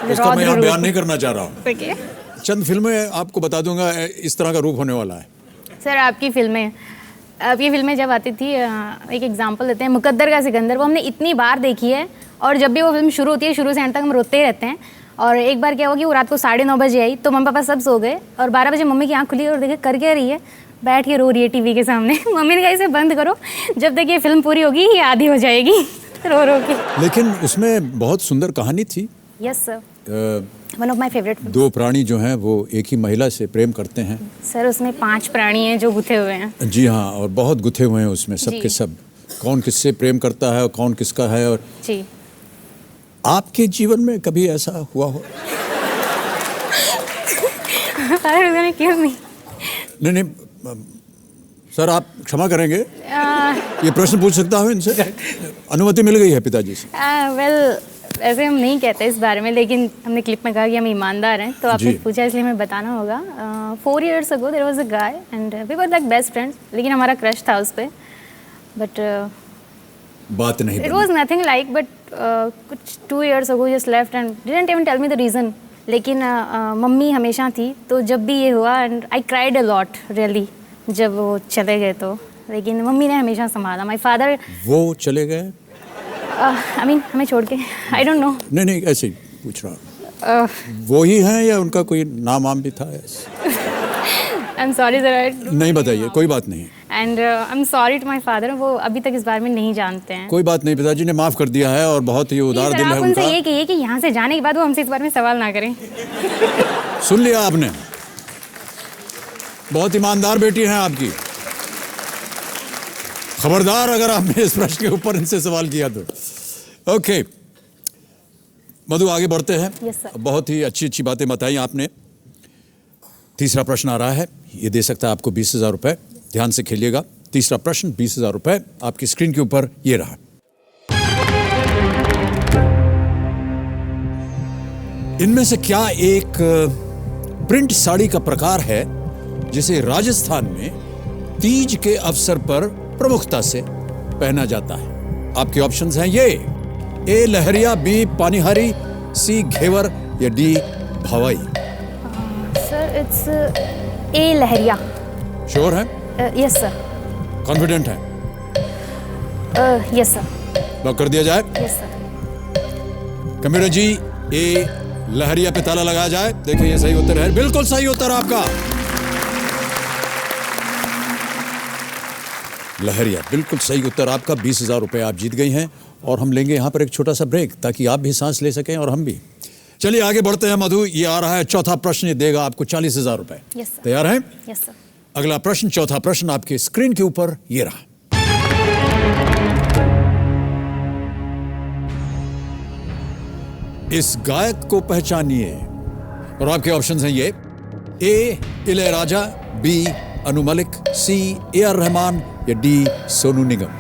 उसका मैं यहाँ बयान नहीं करना चाह रहा हूँ। ओके। चंद फिल्में आपको बता दूंगा, इस तरह का रूप होने वाला है। सर आपकी फिल्में जब आती थी, एक एग्जांपल देते हैं, मुकद्दर का सिकंदर, वो हमने इतनी बार देखी है और जब भी वो फिल्म शुरू होती है, शुरू से एंड तक हम रोते ही रहते हैं। और एक बार क्या हुआ कि वो रात को 9:30 बजे आई, तो मम्मी पापा सब सो गए और 12 बजे मम्मी की आँख खुली और देखे कर क्या रही है, बैठ के रो रही है टीवी के सामने। मम्मी ने कहा इसे बंद करो, जब तक ये फिल्म पूरी होगी ये आधी हो जाएगी रो रो के। लेकिन उसमें बहुत सुंदर कहानी थी। Yes sir, one of my favourite. दो प्राणी जो हैं वो एक ही महिला से प्रेम करते हैं। सर उसमें 5 प्राणी हैं जो गुथे हुए हैं। जी हाँ, और बहुत गुथे हुए हैं उसमें सब के सब, कौन किससे प्रेम करता है और कौन किसका है। और जी आपके जीवन में कभी ऐसा हुआ हो? क्यों नहीं? नहीं, सर आप क्षमा करेंगे, ये प्रश्न पूछ सकता हूँ इनसे? अनुमति मिल गई है पिताजी से? वेल ऐसे हम नहीं कहते इस बारे में, लेकिन हमने क्लिप में कहा कि हम ईमानदार हैं, तो आपने पूछा इसलिए हमें बताना होगा। 4 years ago there was a guy and we were like best friends, लेकिन हमारा क्रश था उस पर, बट बात नहीं, it was nothing like, but कुछ 2 years ago just left and didn't even tell me the reason। लेकिन मम्मी हमेशा थी, तो जब भी ये हुआ and I cried a lot really जब वो चले गए तो, लेकिन मम्मी ने हमेशा संभाला। My father वो चले गए? I mean हमें छोड़ के, I don't know। नहीं ऐसे ही पूछ रहा हूँ। वो ही हैं या उनका कोई नाम वाम भी था? I'm sorry sir। नहीं बताइए, कोई बात नहीं। And I'm sorry to my father, वो अभी तक इस बारे में नहीं जानते हैं। कोई बात नहीं, पिताजी ने माफ कर दिया है और बहुत ही उदार दिल है उनका। उनसे ये कहिए कि यहाँ से जाने के बाद वो हमसे इस बारे में सवाल ना करें। सुन लिया आपने, बहुत ईमानदार बेटी हैं आपकी। खबरदार अगर आपने इस प्रश्न के ऊपर इनसे सवाल किया तो। ओके मधु, आगे बढ़ते हैं। yes, sir। बहुत ही अच्छी अच्छी बातें बताई आपने। तीसरा प्रश्न आ रहा है, ये दे सकता है आपको 20,000 रुपए। ध्यान से खेलिएगा। तीसरा प्रश्न 20,000 रुपए आपकी स्क्रीन के ऊपर ये रहा। इनमें से क्या एक प्रिंट साड़ी का प्रकार है जिसे राजस्थान में तीज के अवसर पर प्रमुखता से पहना जाता है? आपके ऑप्शंस हैं ये: ए लहरिया, बी पानीहारी, सी घेवर या D Bhavai. Sir it's a Lehariya. Sure है? Yes sir. कॉन्फिडेंट है? Yes sir. लॉक कर दिया जाए? Yes sir. Computer ji, A Lehariya पे ताला लगाया जाए। देखिए ये सही उत्तर है, बिल्कुल सही उत्तर आपका। लहरिया बिल्कुल सही उत्तर आपका। 20,000 रुपए आप जीत गई हैं और हम लेंगे यहाँ पर एक छोटा सा ब्रेक ताकि आप भी सांस ले सकें और हम भी। चलिए आगे बढ़ते हैं मधु, ये आ रहा है चौथा प्रश्न, ये देगा आपको 40,000 रुपए। तैयार हैं? Yes sir. अगला प्रश्न, चौथा प्रश्न आपके स्क्रीन के ऊपर ये रहा। इस गायक को पहचानिए और आपके ऑप्शंस हैं ये: ए इलैयाराजा, बी अनु मलिक, सी ए.आर. रहमान या डी सोनू निगम।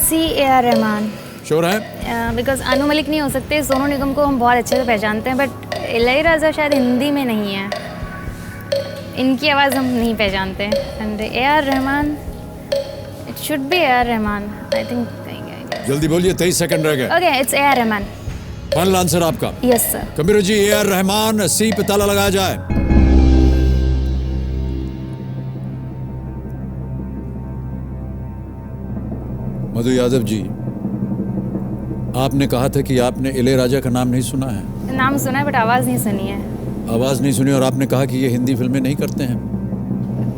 सी ए.आर. रहमान। श्योर है? बिकॉज अनु मलिक नहीं हो सकते, सोनू निगम को हम बहुत अच्छे से पहचानते हैं, बट इलैयाराजा शायद हिंदी में नहीं है, इनकी आवाज़ हम नहीं पहचानते। And A R. Rahman, it should be A R. Rahman I think. जल्दी बोलिए, 23 सेकंड रह गए। Okay it's A R. Rahman. Final answer आपका? Yes sir. Computer ji, A R. Rahman, C पे ताला लगाया जाए। मधु यादव जी, आपने कहा था कि आपने इलैयाराजा का नाम नहीं सुना है। नाम सुना है बट आवाज़ नहीं सुनी है। आवाज़ नहीं सुनी, और आपने कहा कि ये हिंदी फिल्में नहीं करते हैं।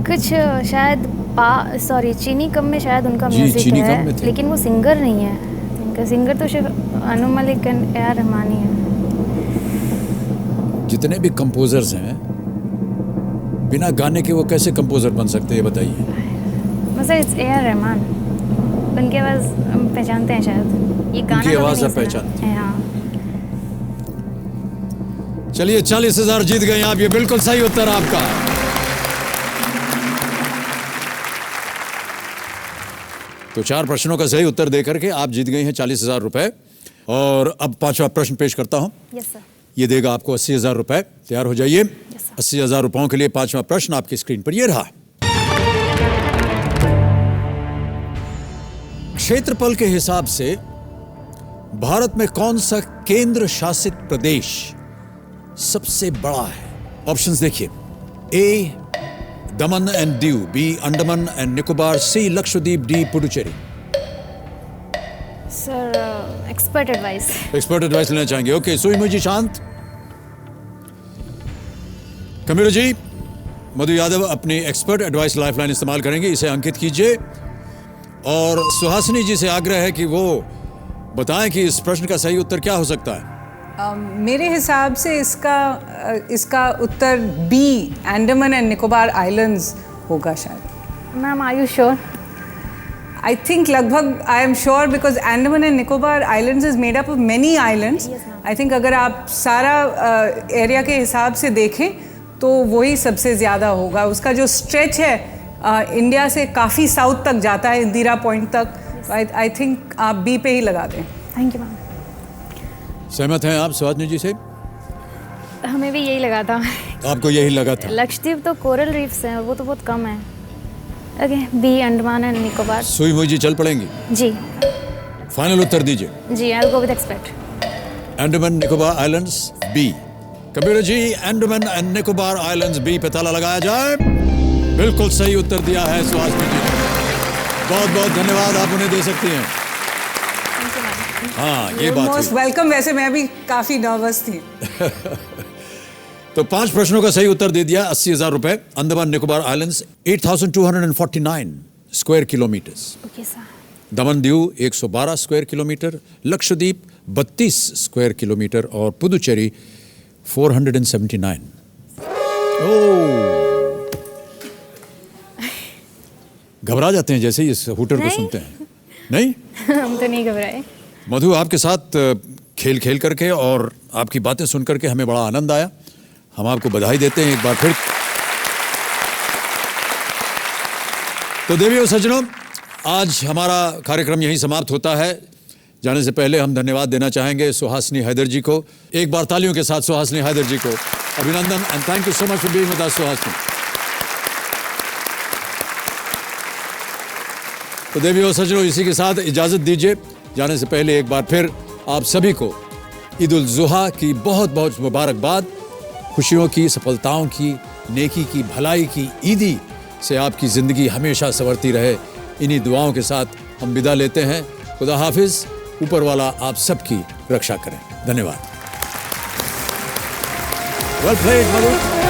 कुछ शायद सॉरी चीनी कम में शायद उनका म्यूजिक है, लेकिन वो सिंगर नहीं है। सिंगर तो सिर्फ अनु मलिक एंड ए.आर. रहमान ही है। जितने भी कंपोजर्स हैं, बिना गाने के वो कैसे कंपोजर बन सकते हैं, ये बताइए। मतलब इट्स ए.आर. रहमान, उनकी आवाज़ हम पहचानते हैं शायद। ये गाना उनकी आवाज़ आप पहचानते हैं? हाँ। चलिए 40,000 जीत गए आप, ये बिल्कुल सही उत्तर आपका। तो 4 प्रश्नों का सही उत्तर देकर के आप जीत गए हैं 40,000 रुपए। और अब 5वां प्रश्न पेश करता हूं। Yes sir. ये देगा आपको 80,000 रुपए। तैयार हो जाइए। 80,000 रुपयों के लिए 5वां प्रश्न आपकी स्क्रीन पर ये रहा। क्षेत्रफल के हिसाब से भारत में कौन सा केंद्र शासित प्रदेश सबसे बड़ा है? ऑप्शंस देखिए: A Daman and Diu, B Andaman and Nicobar, C Lakshadweep, D Puducherry. Sir expert advice. Expert advice लेना चाहेंगे? ओके, सुई मुझी शांत। कबीर जी, मधु यादव अपनी एक्सपर्ट एडवाइस लाइफलाइन इस्तेमाल करेंगे, इसे अंकित कीजिए। और सुहासिनी जी से आग्रह है कि वो बताएं कि इस प्रश्न का सही उत्तर क्या हो सकता है। मेरे हिसाब से इसका उत्तर B, Andaman and Nicobar islands होगा शायद। Ma'am are you sure? I think लगभग I am sure because Andaman and Nicobar islands is made up of many islands. I think अगर आप सारा एरिया के हिसाब से देखें तो वही सबसे ज़्यादा होगा। उसका जो स्ट्रेच है इंडिया से काफ़ी साउथ तक जाता है, इंदिरा पॉइंट तक। आई थिंक आप बी पे ही लगा दें। Thank you ma'am. सहमत हैं आप सुहासिनी जी से? हमें भी यही लगा था। आपको यही लगा था? लक्षद्वीप तो कोरल रीफ्स हैं, वो तो बहुत कम है। Okay, B, Andaman and Nicobar. सुई मुई जी चल पड़ेंगी? जी। फाइनल उत्तर दीजिए। जी, I will go with expect. Andaman Nicobar islands B. Kabir ji, Andaman and Nicobar islands B पे ताला लगाया जाए। बिल्कुल सही उत्तर दिया है सुहासिनी जी ने। बहुत बहुत धन्यवाद, आप उन्हें दे सकती हैं। हाँ, ये बात मोस्ट वेलकम। वैसे मैं भी काफ़ी नर्वस थी। तो 5 प्रश्नों का सही उत्तर दे दिया। 80,000 रुपए। Andaman Nicobar islands 8,249 square kilometers. Okay sir. Daman Diu 112 square kilometer, Lakshadweep 32 square kilometer और पुदुचेरी 479। घबरा जाते हैं जैसे ही इस हूटर को सुनते हैं। नहीं हम तो नहीं घबराए। मधु, आपके साथ खेल खेल करके और आपकी बातें सुन करके हमें बड़ा आनंद आया। हम आपको बधाई देते हैं एक बार फिर। तो देवियों सज्जनों, आज हमारा कार्यक्रम यहीं समाप्त होता है। जाने से पहले हम धन्यवाद देना चाहेंगे सुहासिनी हैदर जी को। एक बार तालियों के साथ सुहासिनी हैदर जी को अभिनंदन and thank you so much for being with us Suhasini. तो देवियों सज्जनों, इसी के साथ इजाजत दीजिए। जाने से पहले एक बार फिर आप सभी को ईद उल जुहा की बहुत बहुत मुबारकबाद। खुशियों की, सफलताओं की, नेकी की, भलाई की ईदी से आपकी ज़िंदगी हमेशा संवरती रहे। इन्हीं दुआओं के साथ हम विदा लेते हैं। खुदा हाफिज। ऊपर वाला आप सबकी रक्षा करें। धन्यवाद। वेल प्लेड मधु।